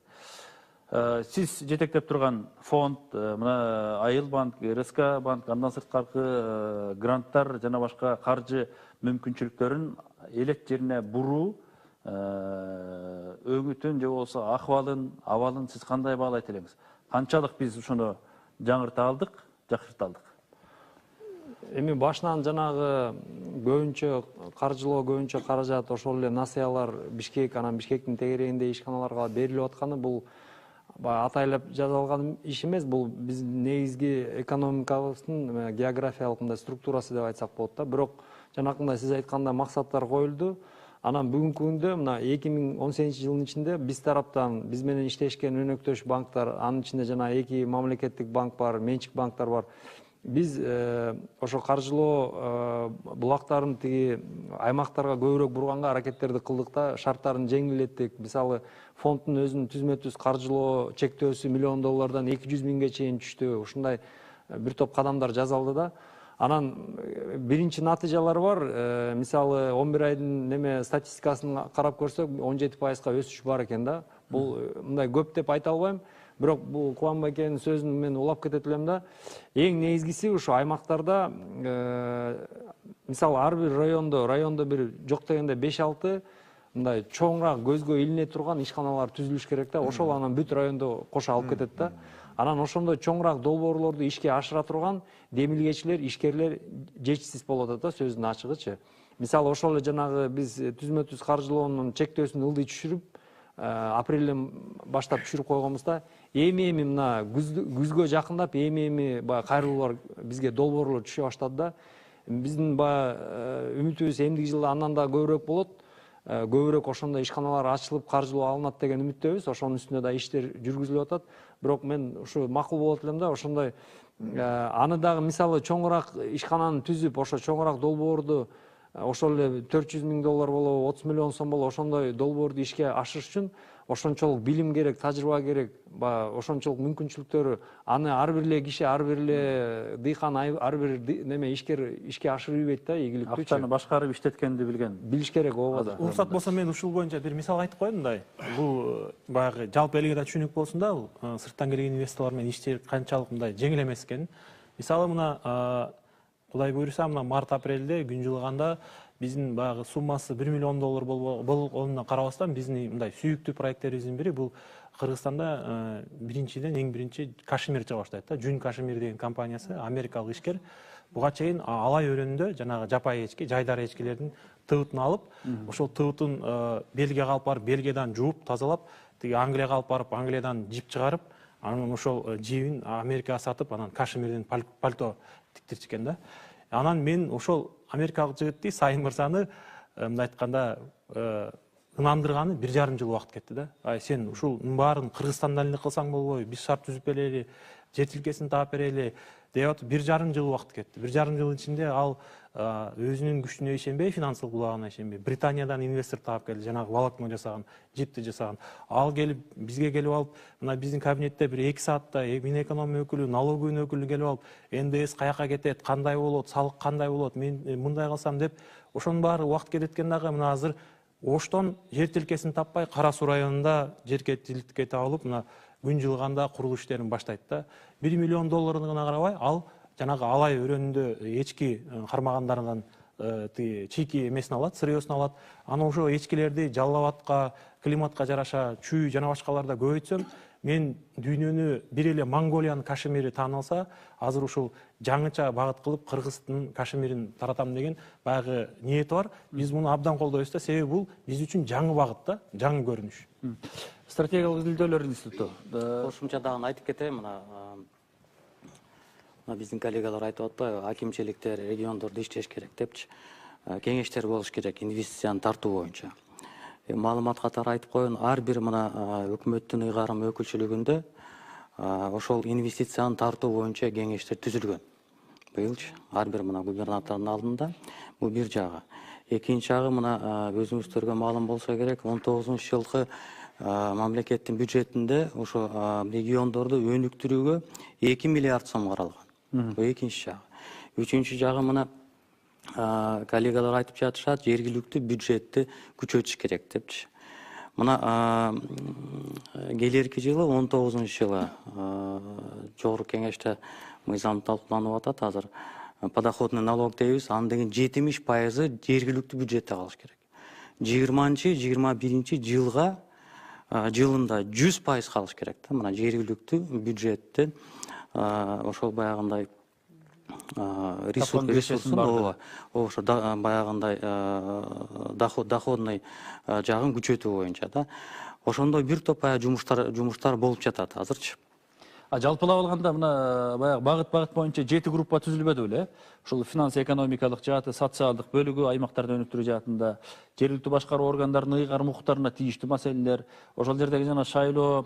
Сиз жетектеп турган фонд, мына Айыл банк, РСК банк, андан сырткаркы гранттар жана башка каржы мүмкүнчүлүктөрүн элет жерине буруу өңүтүн же болбосо акыбалын, абалын сиз кандай баалайт элеңиз? Канчалык биз ушуну жаңырта алдык, жакшырта алдык? Эми башынан жанагы көбүнчө каржылоо, көбүнчө каражат ошол эле насыялар Бишкек, анан Бишкектин тегерегинде ишканаларга берилип атканы бул атайлап жазалган иш эмес, бул биздин негизги экономикабыздын географиялык мындай структурасы деп айтсак болот да. Бирок жанакындай сиз айткандай максаттар коюлду. Анан бүгүнкү күндө мына 2018 жылдын ичинде биз тараптан биз менен иштешкен өнөктөш банктар, анын ичинде жана эки мамлекеттик банк бар, менчик банктар бар. Биз ошо каржылоо булактарын тиги аймактарга көбүрөөк бурганга аракеттерди кылдык да, шарттарын жеңилдеттик. Мисалы, фонддун өзүнүн түзмө-түз каржылоо чектөөсү $1 миллион 200 миңге чейин түштү. Ушундай бир топ кадамдар жасалды да. Анан биринчи натыйжалары бар. Мисалы, 11 айдын неме статистикасын карап көрсөк, 17%га өсүш бар экен да. Бул мындай көп деп айта албайм. Бирок бул Кубанбай экенин сөзүн мен улап кетет элем да. Эң негизгиси ушу аймактарда мисалы ар бир райондо бир жок дегенде 5-6 мындай чоңураак көзгө илине турган ишканалар түзүлүш керек да. Ошол анан бүт райондо кошо алып кетет да. Анан ошондой чоңураак долбоорлорду ишке ашыра турган демилгечилер, ишкерлер жетишсиз болуп атат да, сөздүн ачыгычы. Мисалы ошол эле жанагы биз түзмө-түз каржылоонун чектөөсүн ылдый түшүрүп, апрелден баштап түшүрүп койгонбузда, эми мына күзгө жакындап, эми баягы кайрылуулар бизге долбоорлор түшө баштады да. Биздин баягы үмүтүбүз эмдиги жылда андан да көбүрөөк болот. Көбүрөөк ошондой ишканалар ачылып, каржылоо алынат деген үмүттөбүз. Ошонун үстүнө да иштер жүргүзүлүп атат. Бирок мен ушу макул болот элем да, ошондой аны дагы мисалы чоңураак ишкананы түзүп, ошо чоңураак долбоорду ошол эле $400,000 болобу, 30 миллион сом болобу, ошондой долбоорду ишке ашырыш үчүн ошончолук билим керек, тажрыйба керек, ошончолук мүмкүнчүлүктөрү, аны ар бир эле киши, ар бир эле дыйкан, ар бир неме ишкер ишке ашырып ийбейт да, ийгиликтүүчү. Акчаны башкарып иштеткенди билиш керек, ооба. Уруксат болсо мен ушул боюнча бир мисал айтып коеюн мындай. Бул баягы жалпы элге да түшүнүк болсун да, бул сырттан келген инвесторлор менен иштер канчалык мындай жеңил эмес экенин. Мисалы мына Кудай буйруса, мына март-апрелде күн жылыганда биздин баягы суммасы $1 миллион болгонуна карабастан биздин мындай сүйүктүү проекттерибиздин бири бул Кыргызстанда биринчиден эң биринчи Кашмир чыга баштайт да. Жүн Кашмир деген компаниясы, америкалык ишкер. Буга чейин Алай өрөөнүндө жанагы жапай эчки, жайдар эчкилердин тыбытын алып, ошол тыбытын Бельгияга алып барып, Бельгиядан жууп, тазалап, тиги Англияга алып барып, Англиядан жип чыгарып, анан ошол жибин Америкага сатып, анан Кашмирден пальто тиктирчүкен да. Анан мен ошол америкалык жигитти Сайын мырзаны мындай айтканда ынандырганы 1,5 жыл убакыт кетти да. Сен ушул баарын Кыргызстандан эле кылсаң болбойбу? Биз шарт түзүп берели, жер тилкесин таап берели деп атып 1,5 жыл убакыт кетти. 1,5 жыл ичинде ал өзүнүн күчүнө ишенбей, финансылык булагына ишенбей, Британиядан инвестор таап келди, жанагы волокно жасаган, жипти жасаган. Ал келип бизге келип алып, мына биздин кабинетте бир 2 саатта Минэконом өкүлү, налоговый өкүлү келип алып, НДС каяка кетет, кандай болот, салык кандай болот, мен мындай кылсам деп, ошонун баары убакыт кететкен дагы мына азыр Оштон жер тилкесин таппай, Кара Суу районунда жерге тилке табылып, мына күн жылганда курулуш иштерин баштайт да. $1 миллион карабай, ал жанагы Алай өрөөнүндө эчки кармагандарынан чийки эмесин алат, сырьёсун алат. Аны ошо эчкилерди Жалал Абадка, климатка жараша чүй жана башкаларда көбөйтсөм, мен дүйнөнү бир эле Монголиянын Кашмири таанылса, азыр ушул жаңыча багыт кылып Кыргыздын Кашмирин таратам деген баягы ниети бар. Биз муну абдан колдойбуз да, себеби бул биз үчүн жаңы багыт да, жаңы көрүнүш. Стратегиялык изилдөөлөр институту. Кошумча дагы айтып кетейин, мына биздин коллегалар айтып атпайбы, акимчиликтер, региондордо иштеш керек депчи. Кеңештер болуш керек инвестицияны тартуу боюнча. Маалымат катары айтып коеюн, ар бир мына өкмөттүн ыйгарым өкүлчүлүгүндө ошол инвестицияны тартуу боюнча кеңештер түзүлгөн. Быйылчы ар бир мына губернатордун алдында, бул бир жагы. Экинчи жагы мына өзүңүздөргө маалым болсо керек, 19-жылкы мамлекеттин бюджетинде ошо региондорду өнүктүрүүгө 2 миллиард сом каралган. Бул экинчи жагы. Үчүнчү жагы мына коллегалар айтып жатышат, жергиликтүү бюджетти күчөтүш керек депчи. Мына келерки жылы 19-жылы жогорку кеңеште мыйзам талкууланып атат азыр. Подоходный налог дейбиз, анын деген 70% жергиликтүү бюджетте калыш керек. 20-21 жылга жылында 100% калыш керек да. Мына жергиликтүү бюджеттен ошол баягындай ресурсын ошо баягындай доходный жагын күчөтүү боюнча да. Ошондой бир топ жумуштар болуп жатат азырчы. Жалпылап алганда мына баягы багыт боюнча 7 группа түзүлбөдү беле? Ушул финанс-экономикалык жааты, социалдык бөлүгү, аймактарды өнүктүрүү жаатында, жергиликтүү башкаруу органдарынын ыйгарым укуктарына тийиштүү маселелер, ошол жердеги жана шайлоо,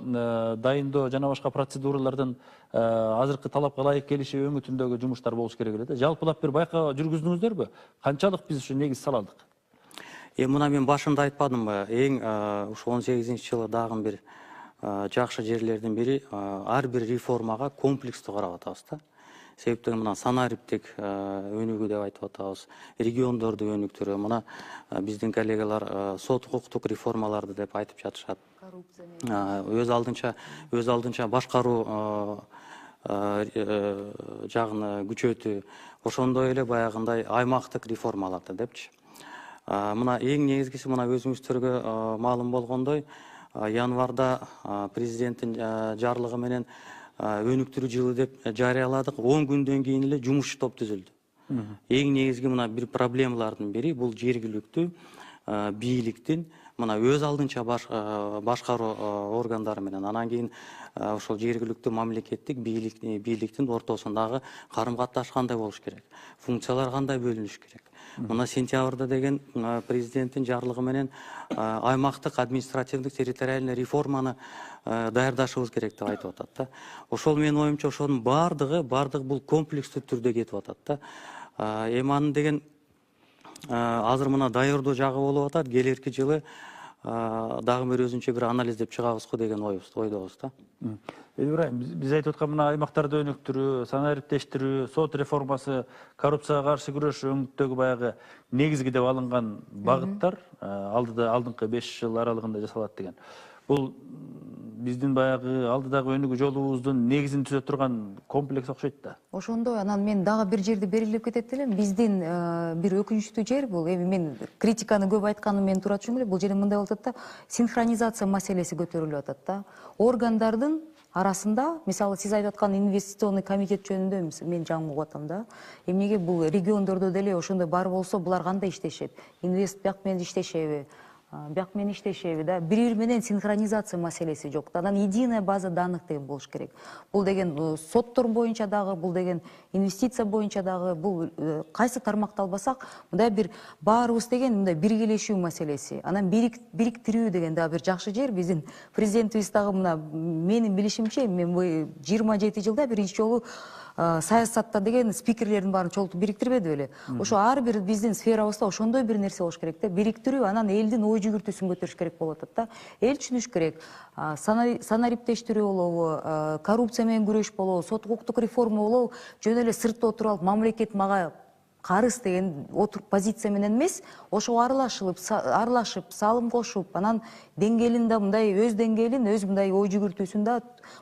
дайындоо жана башка процедуралардын азыркы талапка ылайык келиши өңүтүндөгү жумуштар болуш керек эле да. Жалпылап бир байкоо жүргүздүңүздөрбү? Канчалык биз ушу негиз сала алдык? Мына мен башында айтпадымбы, эң ушу 18-жылы дагы бир жакшы жерлердин бири ар бир реформага комплекстүү карап атабыз да. себептен мына санариптик өнүгүү деп айтып атабыз, региондорду өнүктүрүү, мына биздин коллегалар сот укуктук реформаларды деп айтып жатышат. Өз алдынча башкаруу жагын күчөтүү, ошондой эле баягындай аймактык реформаларды депчи. Мына эң негизгиси, мына өзүңүздөргө маалым болгондой, январда президенттин жарлыгы менен өнүктүрүү жылы деп жарыяладык. 10 күндөн кийин эле жумуш топ түзүлдү. Эң негизги мына бир проблемалардын бири бул жергиликтүү бийликтин мына өз алдынча башкаруу органдары менен, анан кийин ошол жергиликтүү мамлекеттик бийликтин ортосундагы карым-катташ кандай болуш керек, функциялар кандай бөлүнүш керек. Мына сентябрда деген президенттин жарлыгы менен аймактык административдик территориальный реформаны даярдашыбыз керек деп айтып атат да. Ошол менин оюмча ошонун бардыгы бул комплекстүү түрдө кетип атат да. Эми аны деген азыр мына даярдоо жагы болуп атат. Келерки жылы дагы бир өзүнчө бир анализдеп чыгабызго деген ойдобуз да. Ибрайым, биз айтып аткан мына аймактарды өнүктүрүү, санариптештирүү, сот реформасы, коррупцияга каршы күрөш өңүттөгү баягы негизги деп алынган багыттар алдыңкы 5 жыл аралыгында жасалат деген. Бул биздин баягы алдыдагы өнүгүү жолубуздун негизин түзө турган комплекс окшойт да. Ошондой, анан мен дагы бир жерди белгилеп кетет элем. Биздин бир өкүнүчтүү жер бул, эми мен критиканы көп айтканым мен туура түшүнгүлө, бул жерде мындай болуп атат да, синхронизация маселеси көтөрүлүп атат да. Органдардын арасында, мисалы сиз айтып аткан инвестиционный комитет жөнүндө мен жаңы угуп атам да. Эмнеге бул региондордо деле ошондой бар болсо, булар кандай иштешет? Инвест бияк менен иштешеби? Бияк менен иштешеби да. Бири-бири менен синхронизация маселеси жок. Анан единая база данных деген болуш керек. Бул деген соттор боюнча дагы, бул деген инвестиция боюнча дагы, бул кайсы тармакты албасак, мындай бир баарыбыз деген мындай биргелешүү маселеси. Анан бириктирүү деген дагы бир жакшы жер. Биздин президентибиз дагы мына менин билишимче, мен 27 жылда биринчи жолу саясатта деген спикерлердин баарын чогултуп бириктирбеди беле. Ошо ар бир биздин сферабызда ошондой бир нерсе болуш керек да. Бириктирүү, анан элдин ой жүгүртүүсүн көтөрүш керек болуп атат да. Эл түшүнүш керек. Санариптештирүү болобу, коррупция менен күрөш болобу, сот укуктук реформа болобу, жөн эле сыртта отуруп алып мамлекет мага карыз деген позиция менен эмес, ошого аралашып, салым кошуп, анан деңгээлин да мындай өз деңгээлин, өз мындай ой жүгүртүүсүн да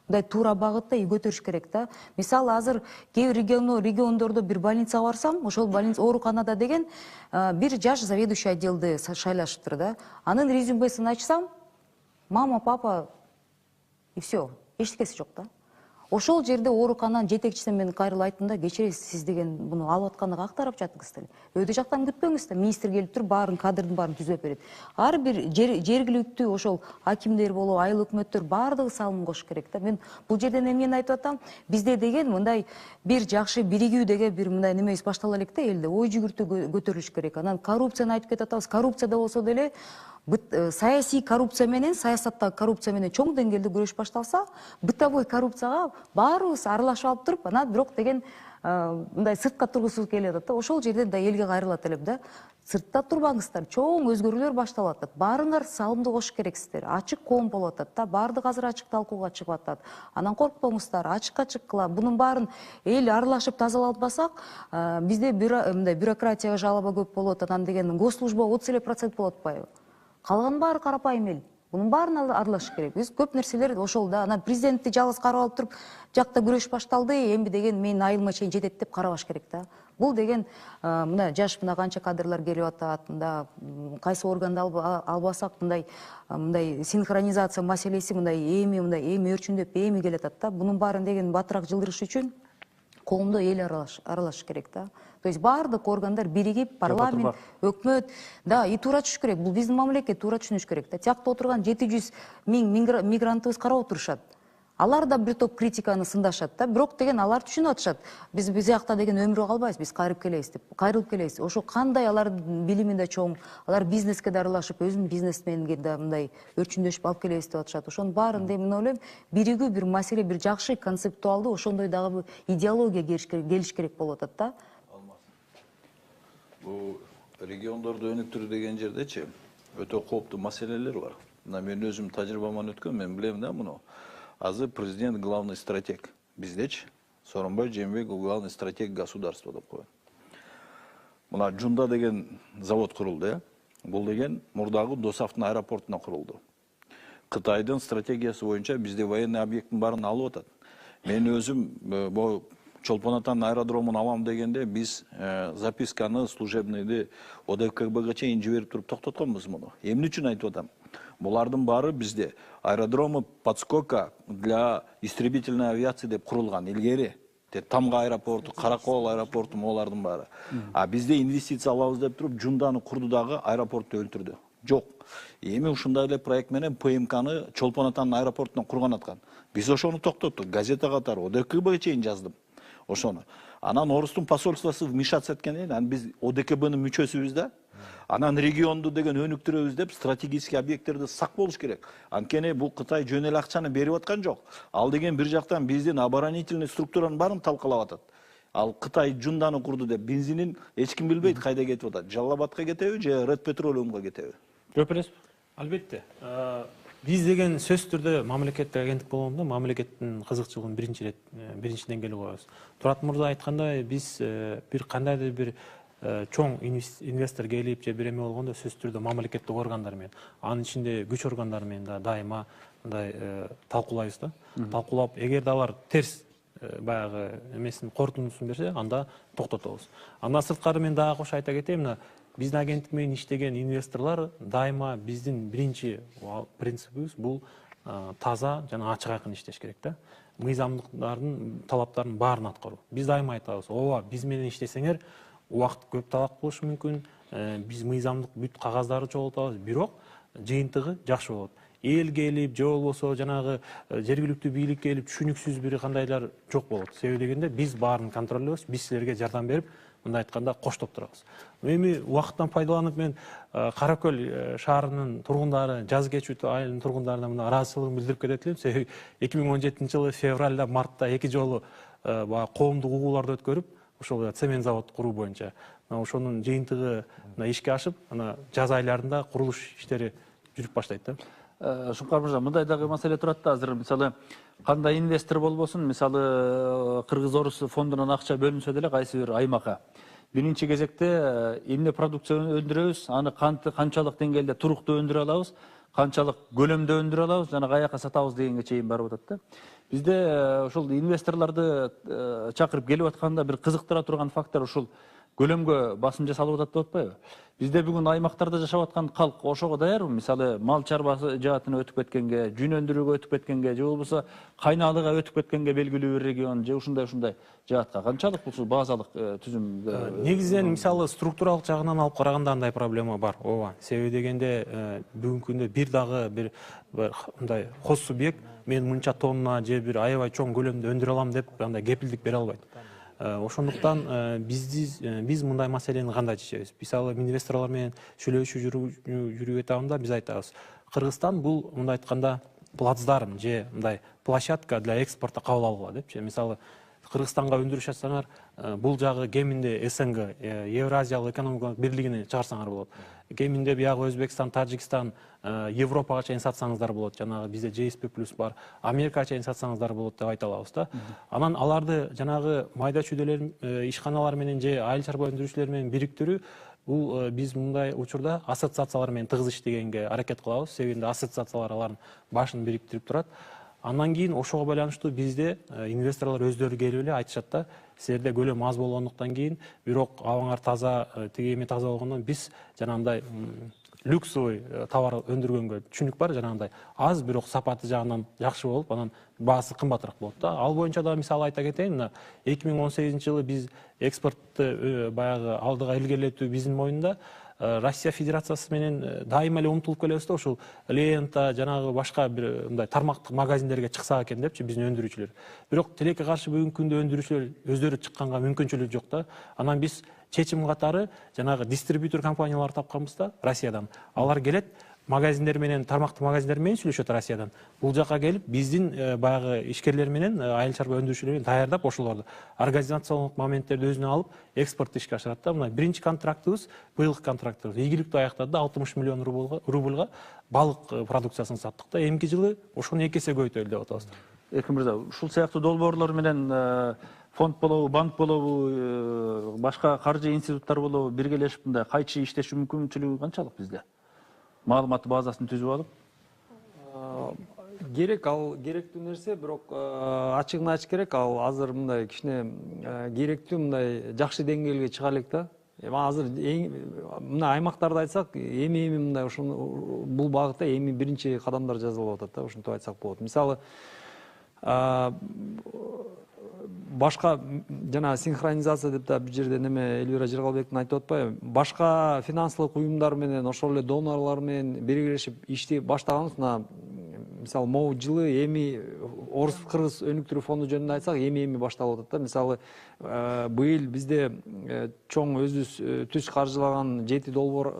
мындай туура багытта көтөрүш керек да. Мисалы азыр кээ бир региондордо бир больницага барсам, ошол ооруканада деген бир жаш заведующий отделди шайлашыптыр да. Анын резюмесин ачсам, мама, папа и все, эчтекеси жок да. Ошол жерде оорукананын жетекчисине мен кайрылып айттым да, кечиресиз, сиз деген буну алып атканды как тарап жатсыз деле. Өйдө жактан күтпөңүз да, министр келип туруп баарын кадрдын баарын түзөп берет. Ар бир жергиликтүү ошол акимдер болобу, айыл өкмөттөр баардыгы салым кошуш керек да. Мен бул жерден эмнени айтып атам? Бизде деген мындай бир жакшы биригүү деген бир мындай немебиз баштала элек да, элде ой жүгүртүү көтөрүлүш керек. Анан коррупцияны айтып кетип атабыз. Коррупцияда болсо деле саясий коррупция менен, саясаттагы коррупция менен чоң деңгээлде күрөш башталса, бытовой коррупцияга баарыбыз аралашып алып туруп, анан бирок деген мындай сыртка тургусу келип атат да. Ошол жерден да элге кайрылат элем да. Сыртта турбаңыздар, чоң өзгөрүүлөр башталып атат. Баарыңар салымды кошуш керексиздер. Ачык коом болуп атат да. Баардык азыр ачык талкууга чыгып атат. Анан коркпоңуздар, ачык кыла. Бунун баарын эл аралашып тазалатпасак, бизде мындай бюрократияга жалоба көп болот. Анан деген госслужба 30% болуп атпайбы? Калган баары карапайым эл. Бунун баарын аралашыш керек. Биз көп нерселер ошол да. Анан президентти жалгыз карап алып туруп, жакта күрөш башталды, эми деген менин айылыма чейин жетет деп карабаш керек да. Бул деген мына жаш мына канча кадрлар келип атат, мында кайсы органды албасак мындай синхронизация маселеси мындай эми өрчүндөп эми келатат да. Бунун баарын деген батыраак жылдырыш үчүн коомдо эл аралашыш керек да. То есть баардык органдар биригип, парламент, өкмөт, да, и туура түшүш керек. Бул биздин мамлекет, туура түшүнүш керек да. Тиякта отурган 700 000 мигрантыбыз карап отурушат. Алар да бир топ критиканы сындашат да. Бирок деген алар түшүнүп атышат. Биз жакта деген өмүрү калбайбыз, биз кайрылып келебиз. Ошо кандай алар билими да чоң, алар бизнеске да аралашып, өзүнүн бизнесменге да мындай өрчүндөшүп алып келебиз деп атышат. Ошонун баарын мен ойлойм, биригүү бир маселе, бир жакшы концептуалдуу, ошондой дагы идеология келиш керек болуп атат да. Бул региондорду өнүктүрүү деген жердечи өтө кооптуу маселелер бар. Мына мен өзүм тажрыйбаман өткөн, мен билем да муну. Азыр президент главный стратег биздечи. Сооронбай Жээнбеков главный стратег государства деп коет. Мына Жунда деген завод курулду, Бул деген мурдагы Досафтын аэропортуна курулду. Кытайдын стратегиясы боюнча бизде военный объекттин баарын алып атат. Мен өзүм Чолпон Атанын аэродромун алам дегенде биз записканы служебныйды ОДКБга чейин жиберип туруп токтотконбуз муну. Эмне үчүн айтып атам? Булардын баары бизде аэродромы подскока для истребительной авиации деп курулган илгери. Тамга аэропорту, Каракол аэропорту олардын баары. А бизде инвестиция алабыз деп туруп Жунданы курду дагы аэропорту өлтүрдү. Жок. Эми ушундай эле проект менен ПМКны Чолпон Атанын аэропортуна курган аткан. Биз ошону токтоттук. Газета катары ОДКБга чейин жаздым. Ошону. Анан Орустун посольствосу вмешаться эткенден кийин биз ОДКБнын мүчөсүбүз да. Анан регионду деген өнүктүрөбүз деп стратегический объекттерди сак болуш керек. Анткени бул Кытай жөн эле акчаны берип аткан жок. Ал деген бир жактан биздин оборонительный структуранын баарын талкалап атат. Ал Кытай Жунданы курду деп бензинин эч ким билбейт кайда кетип атат. Жалал-Абадка кетеби же Red Petroleumга кетеби? Жооп бересизби? Албетте. Биз деген сөзсүз түрдө мамлекеттик агенттик болгондо мамлекеттин кызыкчылыгын биринчи деңгээлге коебуз. Турат мырза айткандай, биз бир кандайдыр бир чоң инвестор келип же бир эме болгондо сөзсүз түрдө мамлекеттик органдар менен, анын ичинде күч органдары менен да дайыма мындай талкуулайбыз да. Талкуулап, эгерде алар терс баягы эмесин корутундусун берсе, анда токтотобуз. Андан сырткары мен дагы кошо айта кетейин, мына биздин агенттик менен иштеген инвесторлор дайыма биздин биринчи принцибибиз бул таза жана ачык айкын иштеш керек да. Мыйзамдыктардын талаптарынын баарын аткаруу. Биз дайыма айтабыз, ооба, биз менен иштесеңер убакыт көп талап кылышы мүмкүн, биз мыйзамдык бүт кагаздарды чогултабыз, бирок жыйынтыгы жакшы болот. Эл келип, же болбосо жанагы жергиликтүү бийлик келип түшүнүксүз бир кандайлар жок болот. Себеби дегенде биз баарын контролдойбуз, биз силерге жардам берип, мындай айтканда коштоп турабыз. Эми убакыттан пайдаланып мен Кара Көл шаарынын тургундары, жаз кечүү айылынын тургундарына мына ыраазычылыгымды билдирип кетет элем. Себеби 2017-жылы февралда, мартта эки жолу коомдук угууларды өткөрүп, ошол цемент завод куруу боюнча ошонун жыйынтыгы ишке ашып, ана жаз айларында курулуш иштери жүрүп баштайт да. Шумкар мырза, мындай дагы маселе турат да азыр. Мисалы, кандай инвестор болбосун, мисалы Кыргыз-Орус фондунан акча бөлүнсө деле кайсы бир аймакка биринчи кезекте эмне продукция өндүрөбүз, аны канчалык деңгээлде туруктуу өндүрө алабыз, канчалык көлөмдө өндүрө алабыз, жана каяка сатабыз дегенге чейин барып атат да. Бизде ошол инвесторлорду чакырып келип атканда бир кызыктыра турган фактор ушул көлөмгө басым жасалып атат деп атпайбы? Бизде бүгүн аймактарда жашап аткан калк ошого даярбы? Мисалы, мал чарбасы жаатына өтүп кеткенге, жүн өндүрүүгө өтүп кеткенге, же болбосо кайнаалыга өтүп кеткенге белгилүү бир регион, же ушундай жаатка канчалык бул базалык түзүм? Негизинен мисалы структуралык жагынан алып караганда андай проблема бар. Ооба. Себеби дегенде бүгүнкү күндө бир дагы бир мындай хоз субъект мен мынча тонна же бир аябай чоң көлөмдө өндүрө алам деп андай кепилдик бере албайт. Ошондуктан биз мындай маселени кандай чечебиз? Мисалы инвесторлор менен сүйлөшүү жүрүп атабында биз айтабыз. Кыргызстан бул мындай айтканда плацдарм же мындай площадка для экспорта кабыл алгыла депчи. Мисалы Кыргызстанга өндүрүш ачсаңар, бул жагы кеминде СНГ, Евразиялык экономикалык бирлигине чыгарсаңар болот. Кеминде биягы Өзбекстан, Тажикстан, Европага чейин сатсаңыздар болот. Жанагы бизде GSP+ бар, Америкага чейин сатсаңыздар болот деп айта алабыз да. Анан аларды жанагы майда чүйдөлөр, ишканалар менен же айыл чарба өндүрүүчүлөр менен бириктирүү, бул биз мындай учурда ассоциациялар менен тыгыз иштегенге аракет кылабыз. Себеби ассоциациялар алардын башын бириктирип турат. Андан кийин ошого байланыштуу бизде инвесторлор өздөрү келип эле айтышат да, силерде көлөм аз болгондуктан кийин, бирок абаңар таза, тиги эме таза болгондон биз жанагындай люксовый товар өндүргөнгө түшүнүк бар, жанагындай аз, бирок сапаты жагынан жакшы болуп, анан баасы кымбатыраак болот да. Ал боюнча да мисалы айта кетейин, 2018-жылы биз экспортту баягы алдыга илгерилетүү биздин мойнунда. Россия Федерациясы менен дайыма эле умтулуп келебиз да, ушул лента, жанагы башка бир мындай тармактык магазиндерге чыкса экен депчи биздин өндүрүүчүлөр. Бирок тилекке каршы бүгүнкү күндө өндүрүүчүлөр өздөрү чыкканга мүмкүнчүлүгү жок да. Анан биз чечим катары жанагы дистрибьютор компаниялар тапканбыз да Россиядан. Алар келет, магазиндер менен, тармактык магазиндер менен сүйлөшөт Россиядан. Бул жака келип, биздин баягы ишкерлер менен, айыл чарба өндүрүүчүлөр менен даярдап, ошолорду организациялык моменттерди өзүнө алып, экспорт ишке ашырат да. Мына биринчи контрактыбыз, быйылкы контрактыбыз ийгиликтүү аяктады да, 60 миллион рублга балык продукциясын саттык да. Эмки жылы ошону 2 эсе көбөйтөлү деп атабыз. Эркин мырза, ушул сыяктуу долбоорлор менен фонд болобу, банк болобу, башка каржы институттар болобу биргелешип мындай кайчы иштеши мүмкүнчүлүгү канчалык бизде? Маалымат базасын түзүп алып. Керек, ал керектүү нерсе, бирок ачыгын айтыш керек, ал азыр мындай кичине керектүү мындай жакшы деңгээлге чыга элек да. Азыр мына аймактарды айтсак, эми мындай ушул бул багытта эми биринчи кадамдар жасалып атат да, ушинтип айтсак болот. Мисалы, башка жана синхронизация деп да бул жерде неме Элвира Жыргалбектин айтып атпайбы? Башка финансылык уюмдар менен, ошол эле донорлор менен биргелешип ишти баштаганбыз. Мисалы, могу жылы эми орус-кыргыз өнүктүрүү фонду жөнүндө айтсак, эми башталып атат да. Мисалы, быйыл бизде чоң өзүбүз түз каржылаган 7 долбоор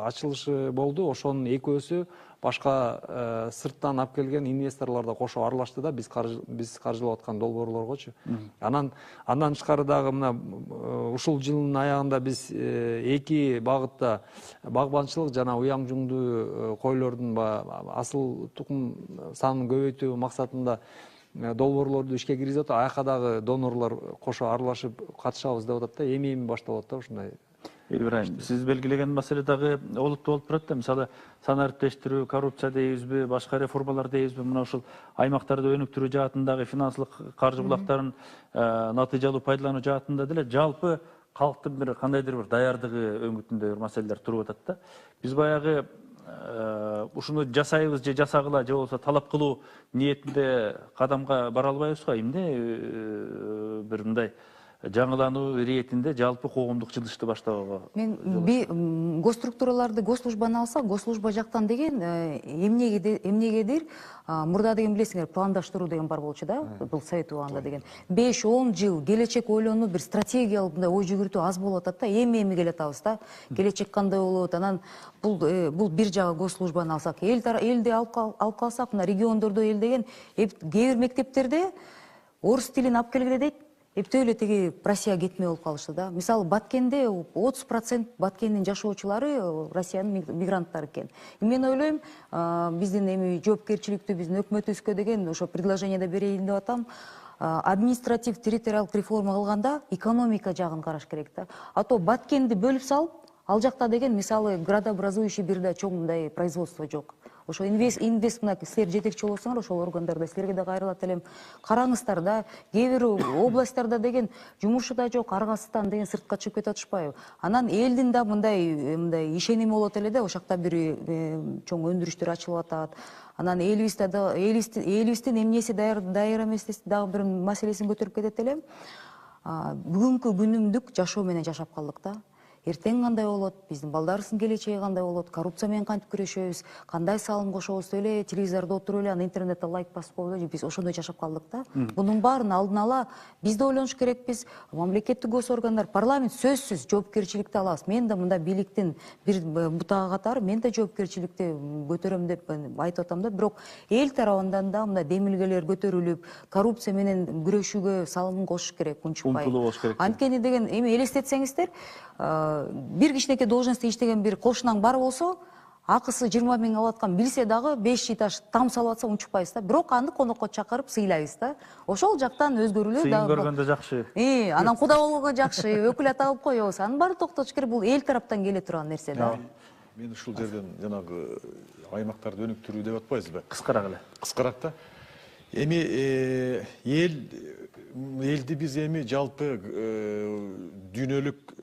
ачылышы болду. Ошонун экөөсү башка сырттан алып келген инвесторлор да кошо аралашты да, биз каржылап аткан долбоорлоргочу. Андан тышкары дагы мына ушул жылдын аягында биз 2 багытта багбанчылык жана уяң жуңдуу койлордун асыл тукум санын көбөйтүү максатында долбоорлорду ишке киргизип атат. Аяка дагы донорлор кошо аралашып катышабыз деп атат да. Эми башталып атат да ушундай. Ибраим, сиз белгилеген маселе дагы олуттуу болуп турат да. Мисалы, санариптештирүү, коррупция дейбизби, башка реформалар дейбизби, мына ушул аймактарды өнүктүрүү жаатындагы финансылык каржы булактарын натыйжалуу пайдалануу жаатында деле жалпы калктын бир кандайдыр бир даярдыгы өңүтүндө бир маселелер туруп атат да. Биз баягы ушуну жасайбыз же жасагыла же болбосо талап кылуу ниетинде кадамга бара албайбызбы? Эмне бир мындай жаңылануу иретинде жалпы коомдук жылышты баштоого? Мен госструктураларды, госслужбаны алсак, госслужба жактан деген эмнегедир мурда деген билесиңер, пландаштыруу деген бар болчу да, бул совет убагында деген. 5-10 жыл келечек ойлонуп, бир стратегиялык мындай ой жүгүртүү аз болуп атат да. Эми келатабыз да. Келечек кандай болот? Анан бул бир жагы госслужбаны алсак, элди алып калсак, мына региондордо эл деген кээ бир мектептерде орус тилин алып келгиле дейт. Эптөө эле тиги Россияга кетмей болуп калышты да. Мисалы, Баткенде 30% Баткендин жашоочулары Россиянын мигранттары экен. Мен ойлойм, биздин эми жоопкерчиликтүү биздин өкмөтүбүзгө деген ошо предложениеде берейин деп атам. Административ территориалдык реформа кылганда экономика жагын караш керек да. А то Баткенди бөлүп салып, ал жакта деген мисалы градообразующий бир да чоң мындай производство жок. Ошо инвест мына силер жетекчи болсоңор, ошол органдарда силерге да кайрылат элем. Караңыздар да, кээ бир областтарда деген жумушу да жок, аргасыздан деген сыртка чыгып кете атышпайбы? Анан элдин да мындай ишеними болот эле да, ошакта бир чоң өндүрүштөр ачылып атат. Анан элибиздин эмнеси даяр эмес дагы бир маселесин көтөрүп кетет элем. Бүгүнкү күнүмдүк жашоо менен жашап калдык да. Эртең кандай болот, биздин балдарыбыздын келечеги кандай болот, коррупция менен кантип күрөшөбүз, кандай салым кошобуз деп эле телевизордо отуруп эле, интернетте лайк басып коелу, биз ошондой жашап калдык да. Бунун баарын алдын ала биз да ойлонуш керекпиз. Мамлекеттик госоргандар, парламент сөзсүз жоопкерчиликти алабыз. Мен да мында бийликтин бир бутагы катары мен да жоопкерчиликти көтөрөм деп айтып атам да. Бирок эл тарабынан да мындай демилгелер көтөрүлүп, коррупция менен күрөшүүгө салымын кошуш керек, унчукпай. Анткени деген эми элестетсеңиздер, бир кичинекей должностьта иштеген бир кошунаң бар болсо, акысы 20 миң алып аткан билсе дагы 5 этаж там салып атса унчукпайбыз да. Бирок аны конокко чакырып сыйлайбыз да. Ошол жактан өзгөрүүлөр да. Сыйын көргөндө жакшы. Анан куда болгондо жакшы, өкүл ата алып коебуз. Анын баарын токтотуш керек. Бул эл тараптан келе турган нерсе да. Мен ушул жерден жанагы аймактарды өнүктүрүү деп атпайбызбы? Кыскараак эле. Кыскараак да. Эми элди биз эми жалпы дүйнөлүк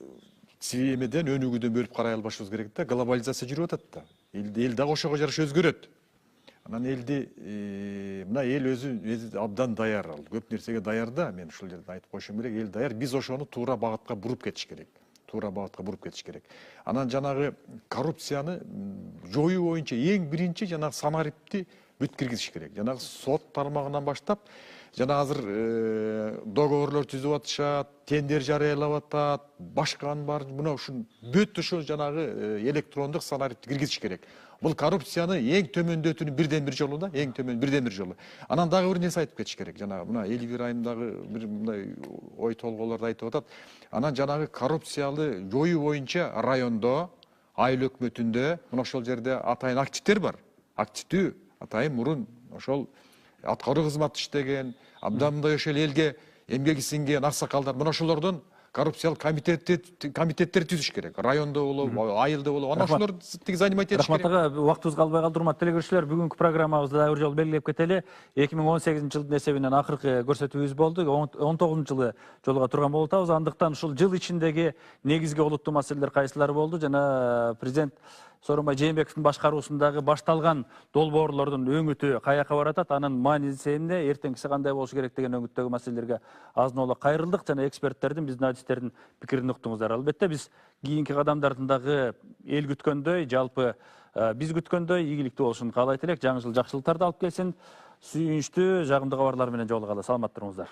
сиемеден өнүгүүдөн бөлүп карай албашыбыз керек да. Глобализация жүрүп атат да. Эл дагы ошого жараша өзгөрөт. Анан элди мына эл өзү абдан даяр, ал көп нерсеге даяр да. Мен ушул жерде айтып коюшум керек, эл даяр. Биз ошону туура багытка буруп кетиш керек. Анан жанагы коррупцияны жоюу боюнча эң биринчи жанагы санарипти бүт киргизиш керек. Жанагы сот тармагынан баштап, жана азыр договорлор түзүп атышат, тендер жарыялап атат, башканын бар, мына ушун бүт ошо жанагы электрондук санарипти киргизиш керек. Бул коррупцияны эң төмөндөтүүнүн бирден бир жолу да, эң төмөн бирден бир жолу. Анан дагы бир нерсе айтып кетиш керек. Жанагы мына Элвирайым дагы бир мындай ой толгоолорду айтып атат. Анан жанагы коррупциялы жоюу боюнча райондо, айыл өкмөтүндө мына ошол жерде атайын активдер бар. Активдүү атайын мурун ошол аткаруу кызматты иштеген, абдан мындай ошол элге эмгеги сиңген аксакалдар, мына ошолордун коррупциялык комитеттер түзүш керек. Райондо болуп, айылда болуп, ана ошолор занимать этиш Рахмат керек. ага, убактыбыз калбай калды, урматтуу телекөрүүчүлөр. Бүгүнкү программабызды дагы бир жолу белгилеп кетели. 2018 жылдын эсебинен акыркы көрсөтүүбүз болду. 19 жылы жолуга турган болуп атабыз. Андыктан ушул жыл ичиндеги негизги олуттуу маселелер кайсылар болду жана президент Сооронбай Жээнбековдун башкаруусундагы башталган долбоорлордун өңүтү каяка баратат, анын мааниси эмне, эртеңкиси кандай болушу керек деген өңүттөгү маселелерге азын кайрылдык жана эксперттердин, биздин адистердин пикирин уктуңуздар. Албетте биз кийинки кадамдардын дагы эл күткөндөй, жалпы биз күткөндөй ийгиликтүү болушун каалайт элек. Жаңы жыл жакшылыктарды алып келсин. Сүйүнчтүү, жагымдуу кабарлар менен жолугалы. Саламат туруңуздар.